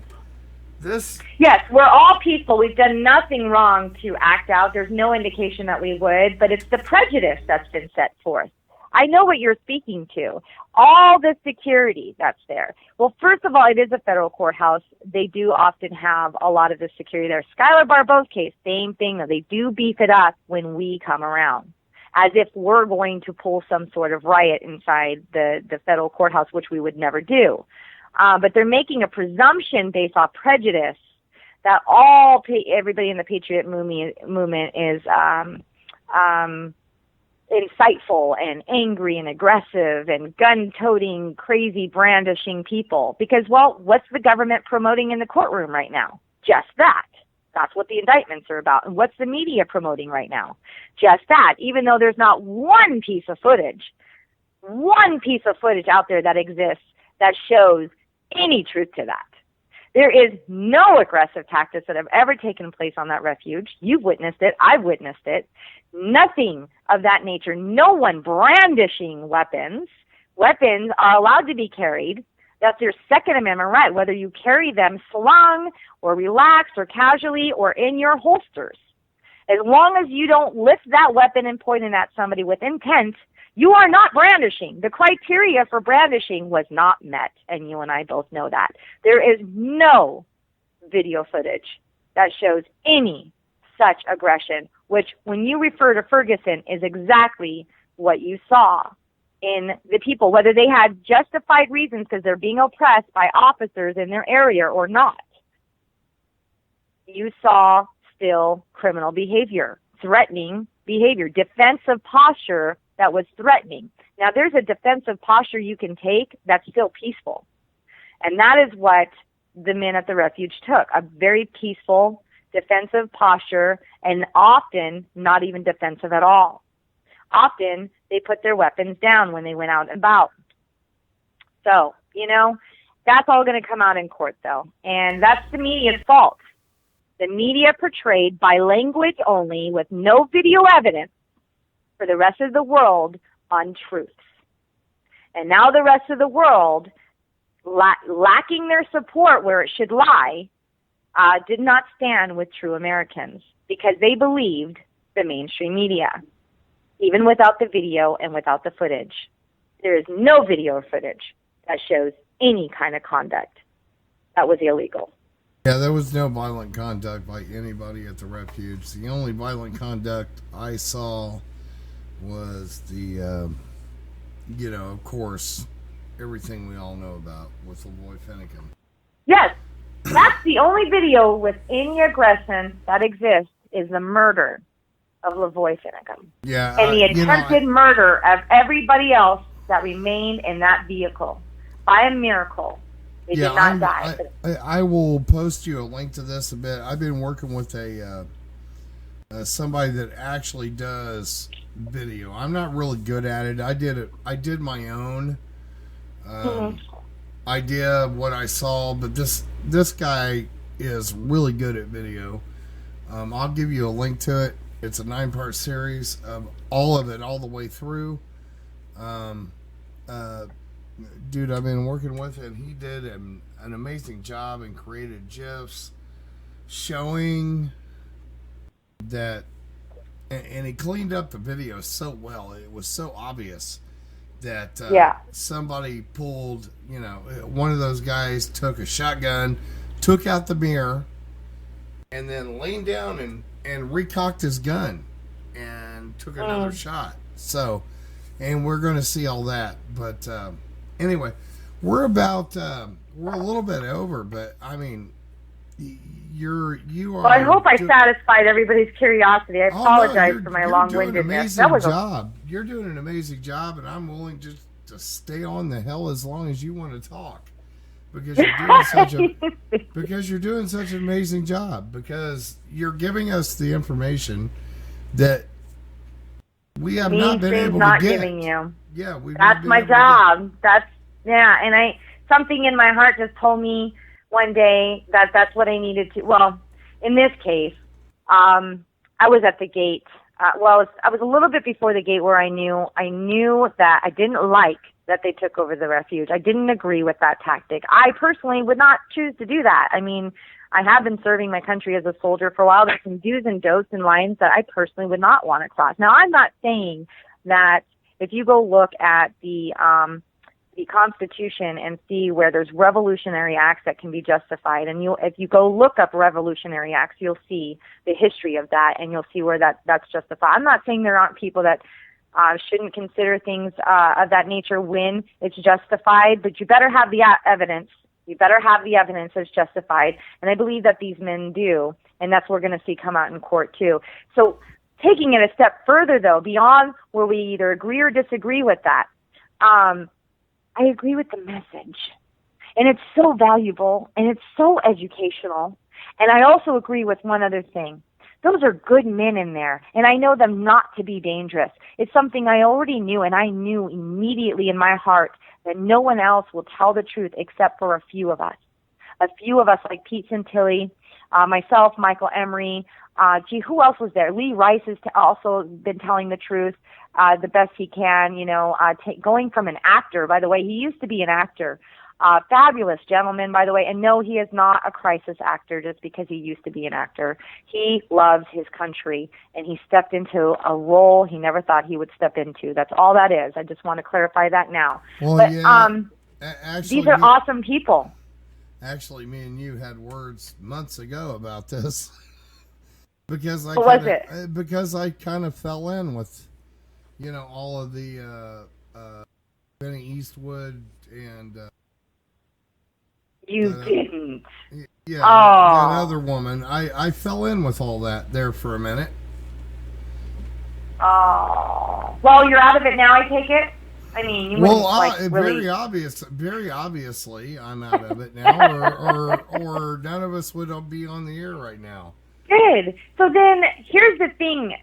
Yes, we're all peaceful. We've done nothing wrong to act out. There's no indication that we would, but it's the prejudice that's been set forth. I know what you're speaking to. All the security that's there. Well, first of all, it is a federal courthouse. They do often have a lot of the security there. Skylar Barbeau's case, same thing, though. They do beef it up when we come around, as if we're going to pull some sort of riot inside the federal courthouse, which we would never do. But they're making a presumption based off prejudice that everybody in the Patriot movement is insightful and angry and aggressive and gun-toting, crazy, brandishing people. Because, what's the government promoting in the courtroom right now? Just that. That's what the indictments are about. And what's the media promoting right now? Just that. Even though there's not one piece of footage out there that exists that shows any truth to that. There is no aggressive tactics that have ever taken place on that refuge. You've witnessed it. I've witnessed it. Nothing of that nature. No one brandishing weapons. Weapons are allowed to be carried. That's your Second Amendment right, whether you carry them slung or relaxed or casually or in your holsters. As long as you don't lift that weapon and point it at somebody with intent, you are not brandishing. The criteria for brandishing was not met, and you and I both know that. There is no video footage that shows any such aggression, which, when you refer to Ferguson, is exactly what you saw in the people, whether they had justified reasons because they're being oppressed by officers in their area or not. You saw still criminal behavior, threatening behavior, defensive posture that was threatening. Now, there's a defensive posture you can take that's still peaceful. And that is what the men at the refuge took, a very peaceful defensive posture, and often not even defensive at all. Often they put their weapons down when they went out and about. So, that's all going to come out in court, though. And that's the media's fault. The media portrayed by language only with no video evidence for the rest of the world untruths. And now the rest of the world, lacking their support where it should lie, did not stand with true Americans because they believed the mainstream media, even without the video and without the footage. There is no video footage that shows any kind of conduct that was illegal. Yeah, there was no violent conduct by anybody at the refuge. The only violent conduct I saw was the, of course, everything we all know about with Lavoy Finicum. Yes, that's the only video with any aggression that exists is the murder of Lavoy Finicum. Yeah, and the attempted murder of everybody else that remained in that vehicle. By a miracle, they did not die. I will post you a link to this a bit. I've been working with somebody that actually does video. I'm not really good at it. I did my own idea of what I saw, but this guy is really good at video. I'll give you a link to it. It's a 9-part series of all of it, all the way through. Dude I've been working with, and he did an amazing job and created GIFs showing that, and he cleaned up the video so well. It was so obvious that somebody pulled, one of those guys took a shotgun, took out the mirror, and then leaned down and recocked his gun and took another shot. So, and we're going to see all that. But anyway, we're a little bit over, but I mean, you are. Well, I hope I satisfied everybody's curiosity. I apologize for my long-windedness. That was job. You're doing an amazing job, and I'm willing just to stay on the hell as long as you want to talk, because you're doing such an amazing job, because you're giving us the information that we have not been able to get. Giving you. Yeah, that's my job. And something in my heart just told me one day that that's what I needed to. Well, in this case, I was at the gate. I was a little bit before the gate, where I knew that I didn't like that they took over the refuge. I didn't agree with that tactic. I personally would not choose to do that. I mean, I have been serving my country as a soldier for a while. There's some do's and don'ts and lines that I personally would not want to cross. Now, I'm not saying that if you go look at the Constitution and see where there's revolutionary acts that can be justified, and if you go look up revolutionary acts, you'll see the history of that, and you'll see where that's justified. I'm not saying there aren't people that shouldn't consider things of that nature when it's justified, but you better have the evidence. You better have the evidence as justified, and I believe that these men do, and that's what we're going to see come out in court too. So taking it a step further, though, beyond where we either agree or disagree with that, I agree with the message, and it's so valuable, and it's so educational, and I also agree with one other thing. Those are good men in there, and I know them not to be dangerous. It's something I already knew, and I knew immediately in my heart that no one else will tell the truth except for a few of us. A few of us like Pete Santilli, myself, Michael Emery. Who else was there? Lee Rice has also been telling the truth the best he can, going from an actor. By the way, he used to be an actor. Fabulous gentleman, by the way. And no, he is not a crisis actor just because he used to be an actor. He loves his country, and he stepped into a role he never thought he would step into. That's all that is. I just want to clarify that now. Well, these are awesome people. Actually, me and you had words months ago about this. Because I kind of fell in with, all of the Benny Eastwood and you didn't. Yeah, that other woman. I fell in with all that there for a minute. Oh, well, you're out of it now. I take it. I mean, very obviously, I'm out of it now, or none of us would be on the air right now. Good. So then, here's the thing.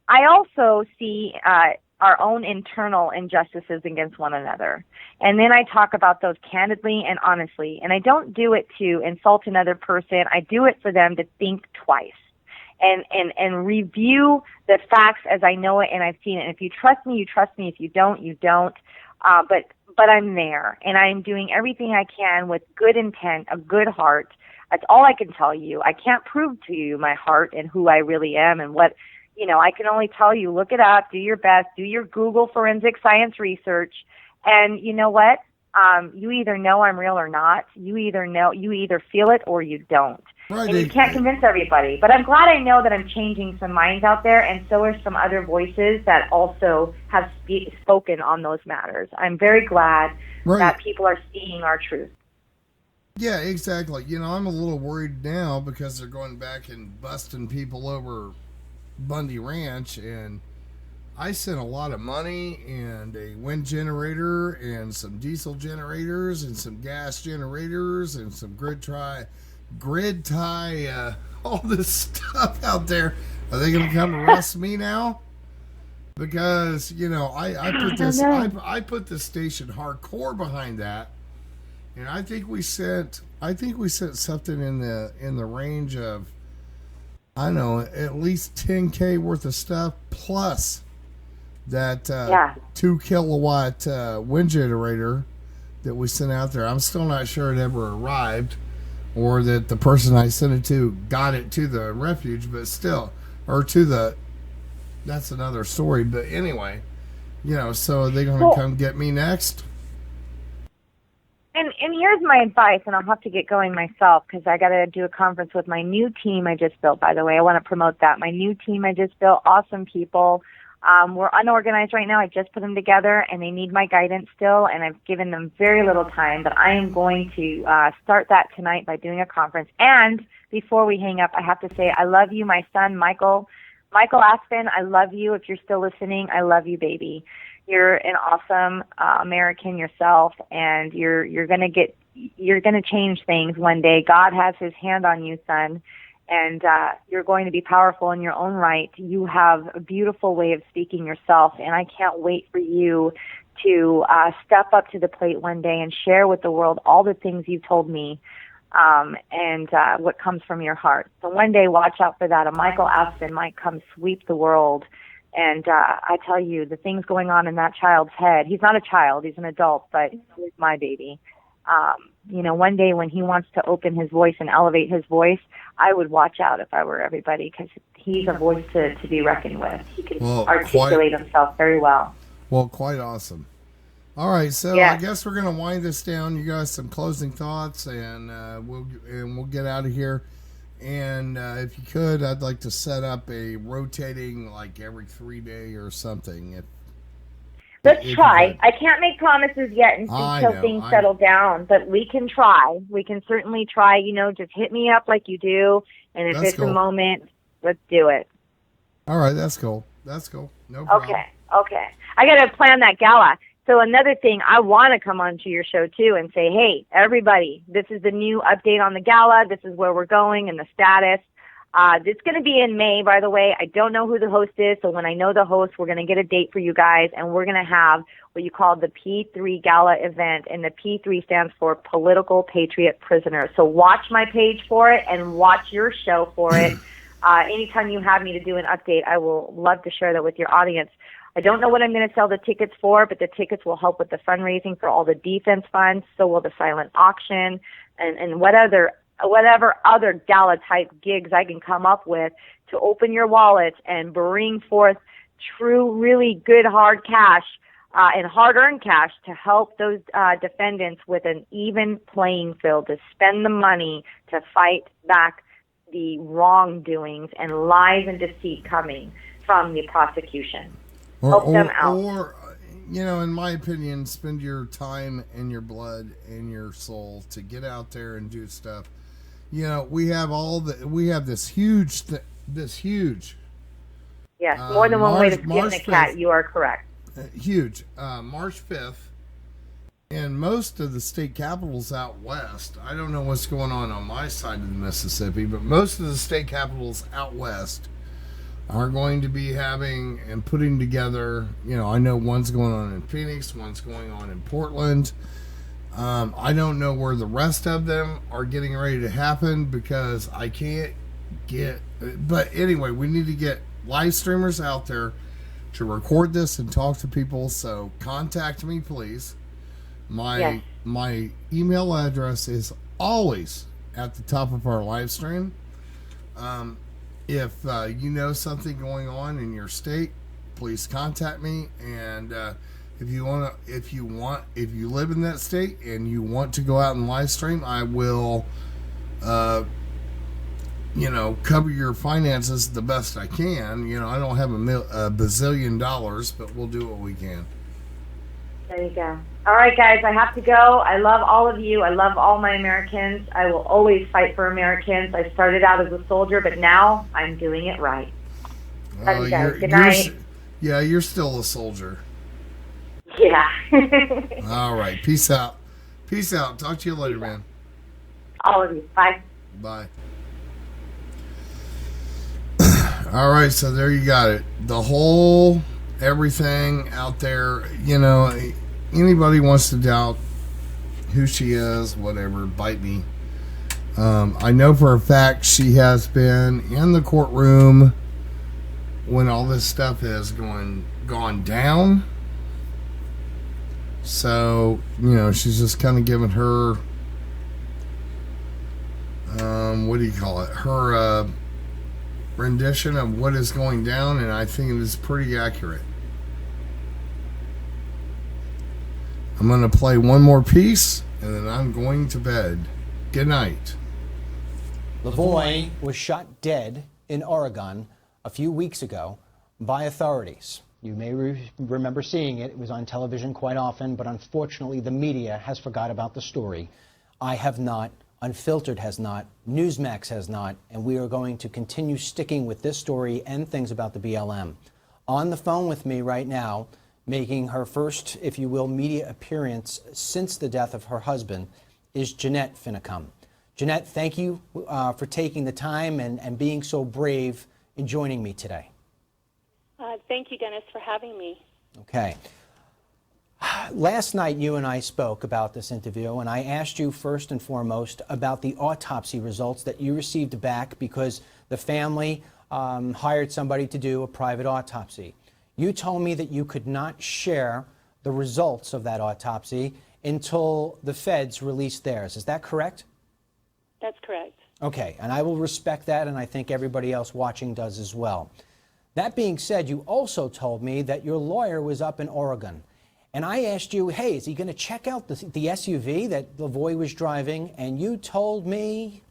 I also see our own internal injustices against one another, and then I talk about those candidly and honestly. And I don't do it to insult another person. I do it for them to think twice and review the facts as I know it and I've seen it. And if you trust me, you trust me. If you don't, you don't. But I'm there, and I'm doing everything I can with good intent, a good heart. That's all I can tell you. I can't prove to you my heart and who I really am and what, I can only tell you, look it up, do your best, do your Google forensic science research, and you know what? You either know I'm real or not. You either feel it or you don't. Right. And you can't convince everybody. But I'm glad I know that I'm changing some minds out there, and so are some other voices that also have spoken on those matters. I'm very glad that people are seeing our truth. Yeah, exactly. I'm a little worried now because they're going back and busting people over Bundy Ranch, and I sent a lot of money and a wind generator and some diesel generators and some gas generators and some grid tie, all this stuff out there. Are they going to come arrest me now? Because I put this station hardcore behind that, and I think we sent something in the range of, I don't know, at least 10K worth of stuff plus that 2 kilowatt wind generator that we sent out there. I'm still not sure it ever arrived, or that the person I sent it to got it to the refuge, but still, or to the, that's another story. But anyway, so are they going to come get me next? And here's my advice, and I'll have to get going myself because I got to do a conference with my new team I just built, by the way. I want to promote that. My new team I just built, awesome people. We're unorganized right now. I just put them together, and they need my guidance still, and I've given them very little time. But I am going to start that tonight by doing a conference. And before we hang up, I have to say I love you, my son, Michael Aspen. I love you. If you're still listening, I love you, baby. You're an awesome American yourself, and you're gonna change things one day. God has His hand on you, son. And you're going to be powerful in your own right. You have a beautiful way of speaking yourself, and I can't wait for you to step up to the plate one day and share with the world all the things you told me and what comes from your heart. So one day, watch out for that. A Michael Aspen might come sweep the world. And I tell you, the things going on in that child's head, he's not a child, he's an adult, but he's my baby. One day when he wants to open his voice and elevate his voice, I would watch out if I were everybody, because he's a voice to be reckoned with. He can articulate himself very well. Well, quite awesome. All right, so I guess we're going to wind this down. You guys, some closing thoughts, and we'll get out of here. And if you could, I'd like to set up a rotating, like every 3 day or something. Let's try. I can't make promises yet until things settle down, but we can try. We can certainly try. Just hit me up like you do, and if it's a moment, let's do it. All right, that's cool. No problem. Okay. I got to plan that gala. So another thing, I want to come onto your show too and say, hey, everybody, this is the new update on the gala. This is where we're going and the status. It's going to be in May, by the way. I don't know who the host is, so when I know the host, we're going to get a date for you guys, and we're going to have what you call the P3 Gala event, and the P3 stands for Political Patriot Prisoner. So watch my page for it and watch your show for it. Anytime you have me to do an update, I will love to share that with your audience. I don't know what I'm going to sell the tickets for, but the tickets will help with the fundraising for all the defense funds, so will the silent auction, and whatever other gala-type gigs I can come up with to open your wallets and bring forth true, really good hard cash and hard-earned cash to help those defendants with an even playing field, to spend the money to fight back the wrongdoings and lies and deceit coming from the prosecution. Help them out. Or, in my opinion, spend your time and your blood and your soul to get out there and do stuff. We have this huge. Yes, more than one way to skin a cat. You are correct. Huge. March 5th, and most of the state capitals out west. I don't know what's going on my side of the Mississippi, but most of the state capitals out west are going to be having and putting together. I know one's going on in Phoenix, one's going on in Portland. I don't know where the rest of them are getting ready to happen because I can't get. But anyway, we need to get live streamers out there to record this and talk to people. So contact me, please. My email address is always at the top of our live stream. if you know something going on in your state, please contact me. And if you live in that state and you want to go out and live stream, I will, cover your finances the best I can. I don't have a bazillion dollars, but we'll do what we can. There you go. All right, guys, I have to go. I love all of you. I love all my Americans. I will always fight for Americans. I started out as a soldier, but now I'm doing it right. Love you guys. Good night. You're still a soldier. Yeah. All right. Peace out. Peace out. Talk to you later, man. All of you. Bye. Bye. All right, so there you got it. The whole everything out there, anybody wants to doubt who she is, whatever, bite me. I know for a fact she has been in the courtroom when all this stuff has gone down. So, she's just kind of giving her, her rendition of what is going down, and I think it is pretty accurate. I'm going to play one more piece, and then I'm going to bed. Good night. Lavoie was shot dead in Oregon a few weeks ago by authorities. You may remember seeing it. It was on television quite often, but unfortunately the media has forgot about the story. I have not. Unfiltered has not. Newsmax has not. And we are going to continue sticking with this story and things about the BLM. On the phone with me right now, making her first, if you will, media appearance since the death of her husband, is Jeanette Finicum. Jeanette, thank you for taking the time and being so brave in joining me today. Thank you, Dennis, for having me. Okay. Last night, you and I spoke about this interview, and I asked you first and foremost about the autopsy results that you received back because the family hired somebody to do a private autopsy. You told me that you could not share the results of that autopsy until the feds released theirs. Is that correct? That's correct. Okay, and I will respect that, and I think everybody else watching does as well. That being said, you also told me that your lawyer was up in Oregon. And I asked you, hey, is he going to check out the SUV that Lavoie was driving? And you told me?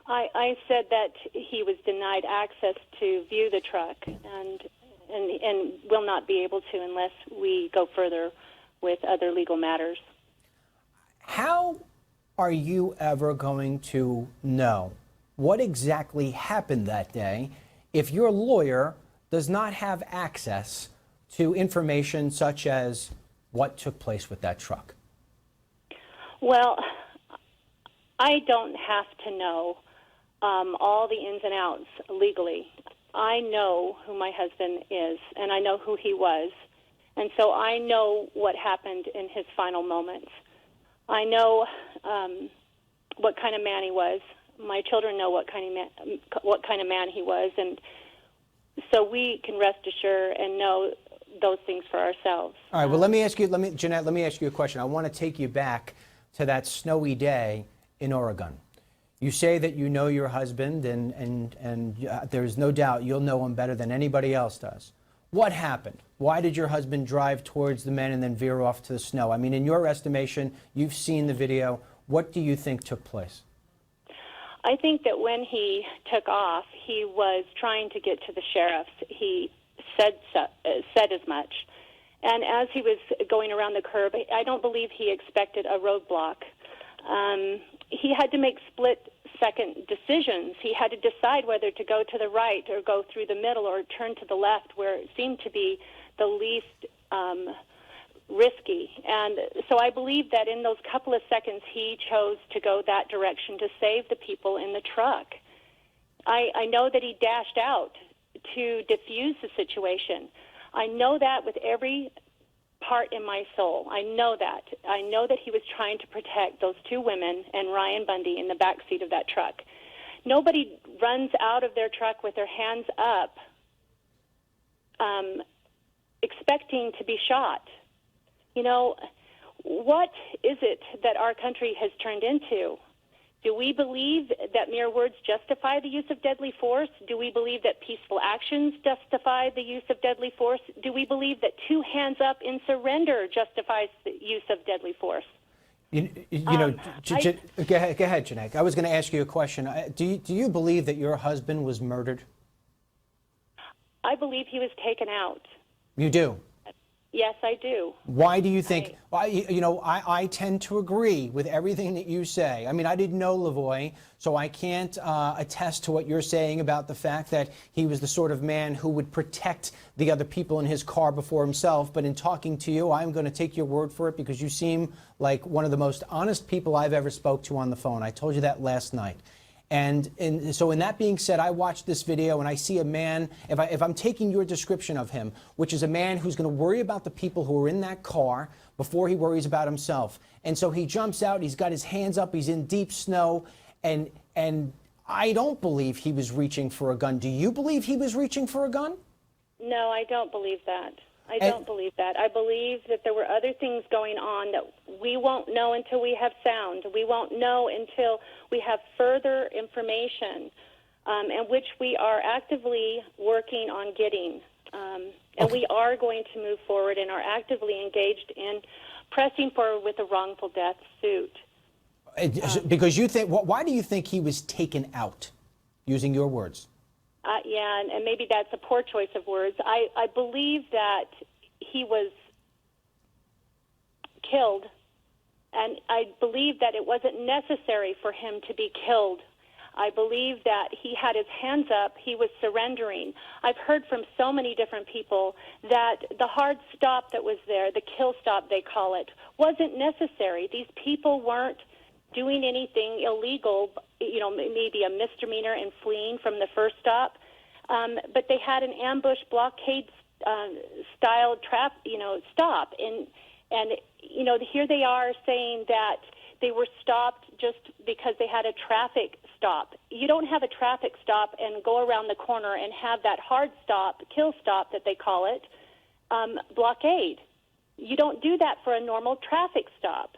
I said that he was denied access to view the truck and will not be able to unless we go further with other legal matters. How are you ever going to know what exactly happened that day if your lawyer does not have access to information such as what took place with that truck? Well, I don't have to know all the ins and outs legally. I know who my husband is, and I know who he was, and so I know what happened in his final moments. I know what kind of man he was. My children know what kind of man he was, and so we can rest assured and know those things for ourselves. All right, well, let me ask you, Jeanette, let me ask you a question. I want to take you back to that snowy day in Oregon. You say that you know your husband, and there's no doubt you'll know him better than anybody else does. What happened? Why did your husband drive towards the men and then veer off to the snow? I mean, in your estimation, you've seen the video. What do you think took place? I think that when he took off, he was trying to get to the sheriff's. He said as much. And as he was going around the curb, I don't believe he expected a roadblock. He had to make split-second decisions. He had to decide whether to go to the right or go through the middle or turn to the left, where it seemed to be the least risky. And so I believe that in those couple of seconds, he chose to go that direction to save the people in the truck. I know that he dashed out to diffuse the situation. I know that with every part in my soul. I know that. I know that he was trying to protect those two women and Ryan Bundy in the back seat of that truck. Nobody runs out of their truck with their hands up expecting to be shot. You know, what is it that our country has turned into? Do we believe that mere words justify the use of deadly force? Do we believe that peaceful actions justify the use of deadly force? Do we believe that 2 hands up in surrender justifies the use of deadly force? Go ahead, Jeanette. I was going to ask you a question. Do you believe that your husband was murdered? I believe he was taken out. You do? Yes, I do. Why do you think? I tend to agree with everything that you say. I mean, I didn't know Lavoie, so I can't attest to what you're saying about the fact that he was the sort of man who would protect the other people in his car before himself. But in talking to you, I'm going to take your word for it because you seem like one of the most honest people I've ever spoke to on the phone. I told you that last night. And so in that being said, I watched this video and I see a man, if I'm taking your description of him, which is a man who's going to worry about the people who are in that car before he worries about himself. And so he jumps out, he's got his hands up, he's in deep snow, and I don't believe he was reaching for a gun. Do you believe he was reaching for a gun? No, I don't believe that. I don't believe that. I believe that there were other things going on that we won't know until we have sound. We won't know until we have further information, and which we are actively working on getting. And we are going to move forward and are actively engaged in pressing forward with a wrongful death suit. Because you think, why do you think he was taken out, using your words? Yeah, and maybe that's a poor choice of words. I believe that he was killed, and I believe that it wasn't necessary for him to be killed. I believe that he had his hands up, he was surrendering. I've heard from so many different people that the hard stop that was there, the kill stop they call it, wasn't necessary. These people weren't doing anything illegal, maybe a misdemeanor and fleeing from the first stop, but they had an ambush blockade style stop, and here they are saying that they were stopped just because they had a traffic stop. You don't have a traffic stop and go around the corner and have that hard stop, kill stop that they call it, blockade. You don't do that for a normal traffic stop.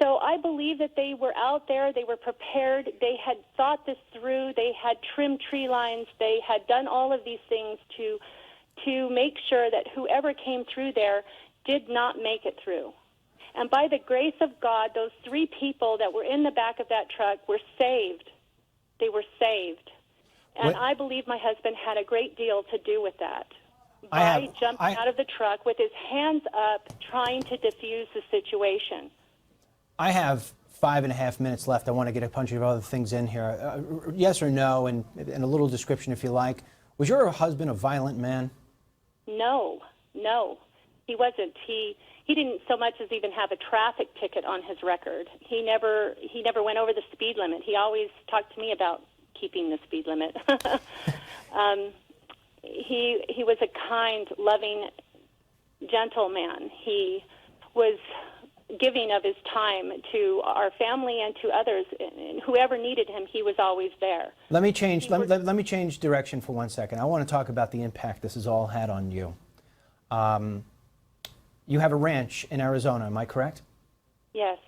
So I believe that they were out there, they were prepared, they had thought this through, they had trimmed tree lines, they had done all of these things to make sure that whoever came through there did not make it through. And by the grace of God, those 3 people that were in the back of that truck were saved. They were saved. And I believe my husband had a great deal to do with that. By jumping out of the truck with his hands up, trying to defuse the situation. I have 5.5 minutes left. I want to get a bunch of other things in here. Yes or no, and a little description if you like. Was your husband a violent man? No, he wasn't. He didn't so much as even have a traffic ticket on his record. He never went over the speed limit. He always talked to me about keeping the speed limit. He was a kind, loving, gentle man. He was giving of his time to our family and to others, and whoever needed him, he was always there. Let me change direction for 1 second. I want to talk about the impact this has all had on you. You have a ranch in Arizona, am I correct? Yes.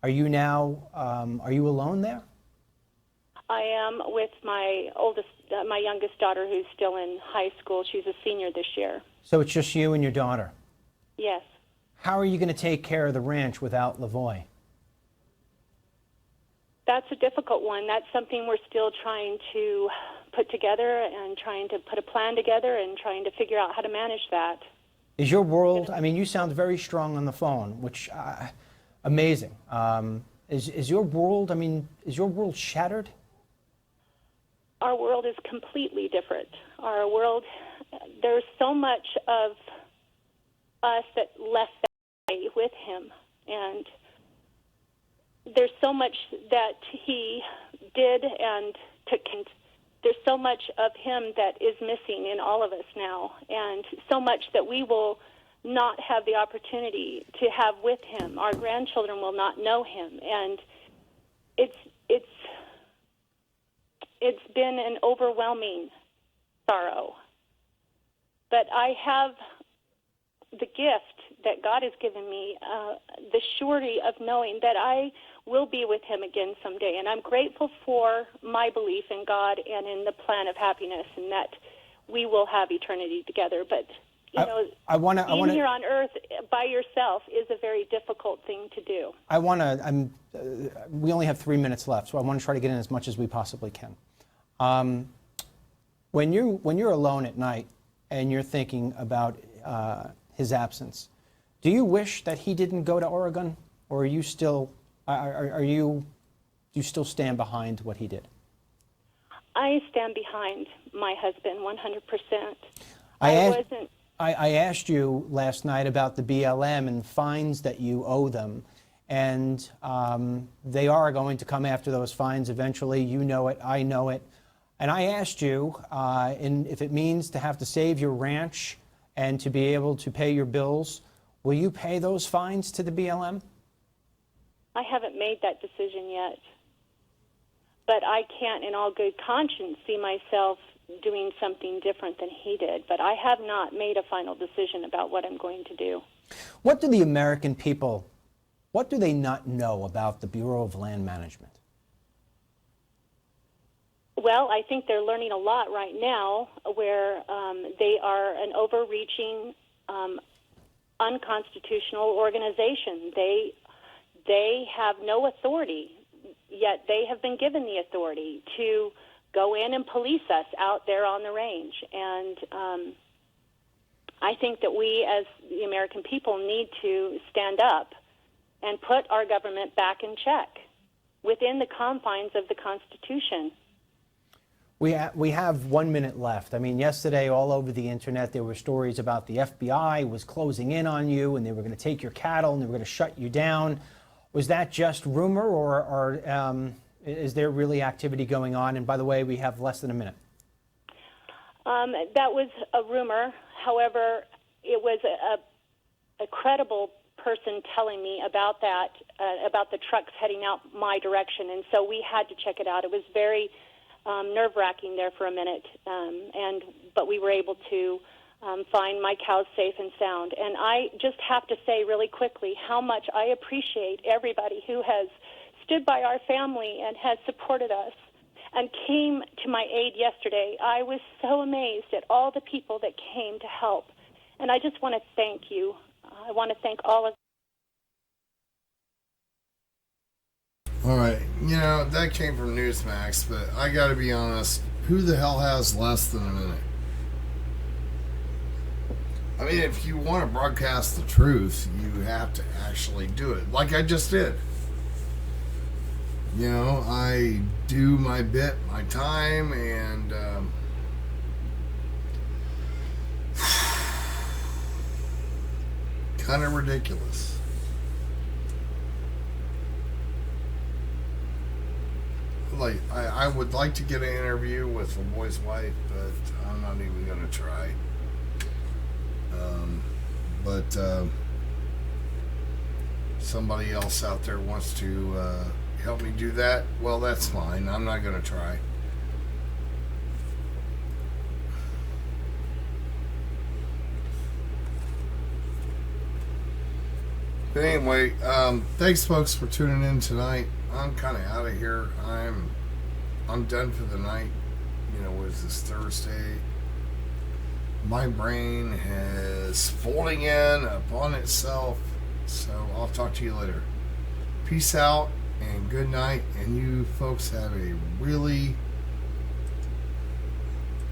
Are you now, are you alone there? I am with my youngest daughter, who's still in high school. She's a senior this year. So it's just you and your daughter? Yes. How are you going to take care of the ranch without Lavoie? That's a difficult one. That's something we're still trying to put together and trying to put a plan together and trying to figure out how to manage that. Is your world, I mean, you sound very strong on the phone, which, amazing. Is your world, is your world shattered? Our world is completely different. Our world, there's so much of us that left that way with him, and there's so much that he did and took. There's so much of him that is missing in all of us now, and so much that we will not have the opportunity to have with him. Our grandchildren will not know him, and it's been an overwhelming sorrow. But I have the gift that God has given me the surety of knowing that I will be with him again someday. And I'm grateful for my belief in God and in the plan of happiness, and that we will have eternity together. But, you know, being here on earth by yourself is a very difficult thing to do. We only have 3 minutes left, so I want to try to get in as much as we possibly can. When you're alone at night and you're thinking about his absence, do you wish that he didn't go to Oregon, or are you still do you still stand behind what he did? I stand behind my husband 100%. I asked you last night about the BLM and fines that you owe them, and they are going to come after those fines eventually. You know it, I know it. And I asked you if it means to have to save your ranch and to be able to pay your bills, will you pay those fines to the BLM? I haven't made that decision yet. But I can't, in all good conscience, see myself doing something different than he did. But I have not made a final decision about what I'm going to do. What do the American people, what do they not know about the Bureau of Land Management? Well, I think they're learning a lot right now, where they are an overreaching, unconstitutional organization. They have no authority, yet they have been given the authority to go in and police us out there on the range. And I think that we, as the American people, need to stand up and put our government back in check within the confines of the Constitution. We have 1 minute left. I mean, yesterday all over the internet there were stories about the FBI was closing in on you and they were going to take your cattle and they were going to shut you down. Was that just rumor, or is there really activity going on? And by the way, we have less than a minute. That was a rumor. However, it was a credible person telling me about that, about the trucks heading out my direction, and so we had to check it out. It was very nerve-wracking there for a minute, but we were able to find my cows safe and sound. And I just have to say really quickly how much I appreciate everybody who has stood by our family and has supported us and came to my aid yesterday. I was so amazed at all the people that came to help. And I just want to thank you. I want to thank all of All right, you know, that came from Newsmax, but I gotta be honest, who the hell has less than a minute? I mean, if you want to broadcast the truth, you have to actually do it, like I just did. You know, I do my bit, my time, and kind of ridiculous. Like, I would like to get an interview with the boy's wife, but I'm not even going to try. But somebody else out there wants to help me do that, well, that's fine. I'm not going to try. But anyway, thanks folks for tuning in tonight. I'm kind of out of here. I'm done for the night. You know, what is this, Thursday? My brain is folding in upon itself. So I'll talk to you later. Peace out and good night. And you folks have a really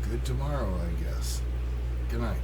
good tomorrow, I guess. Good night.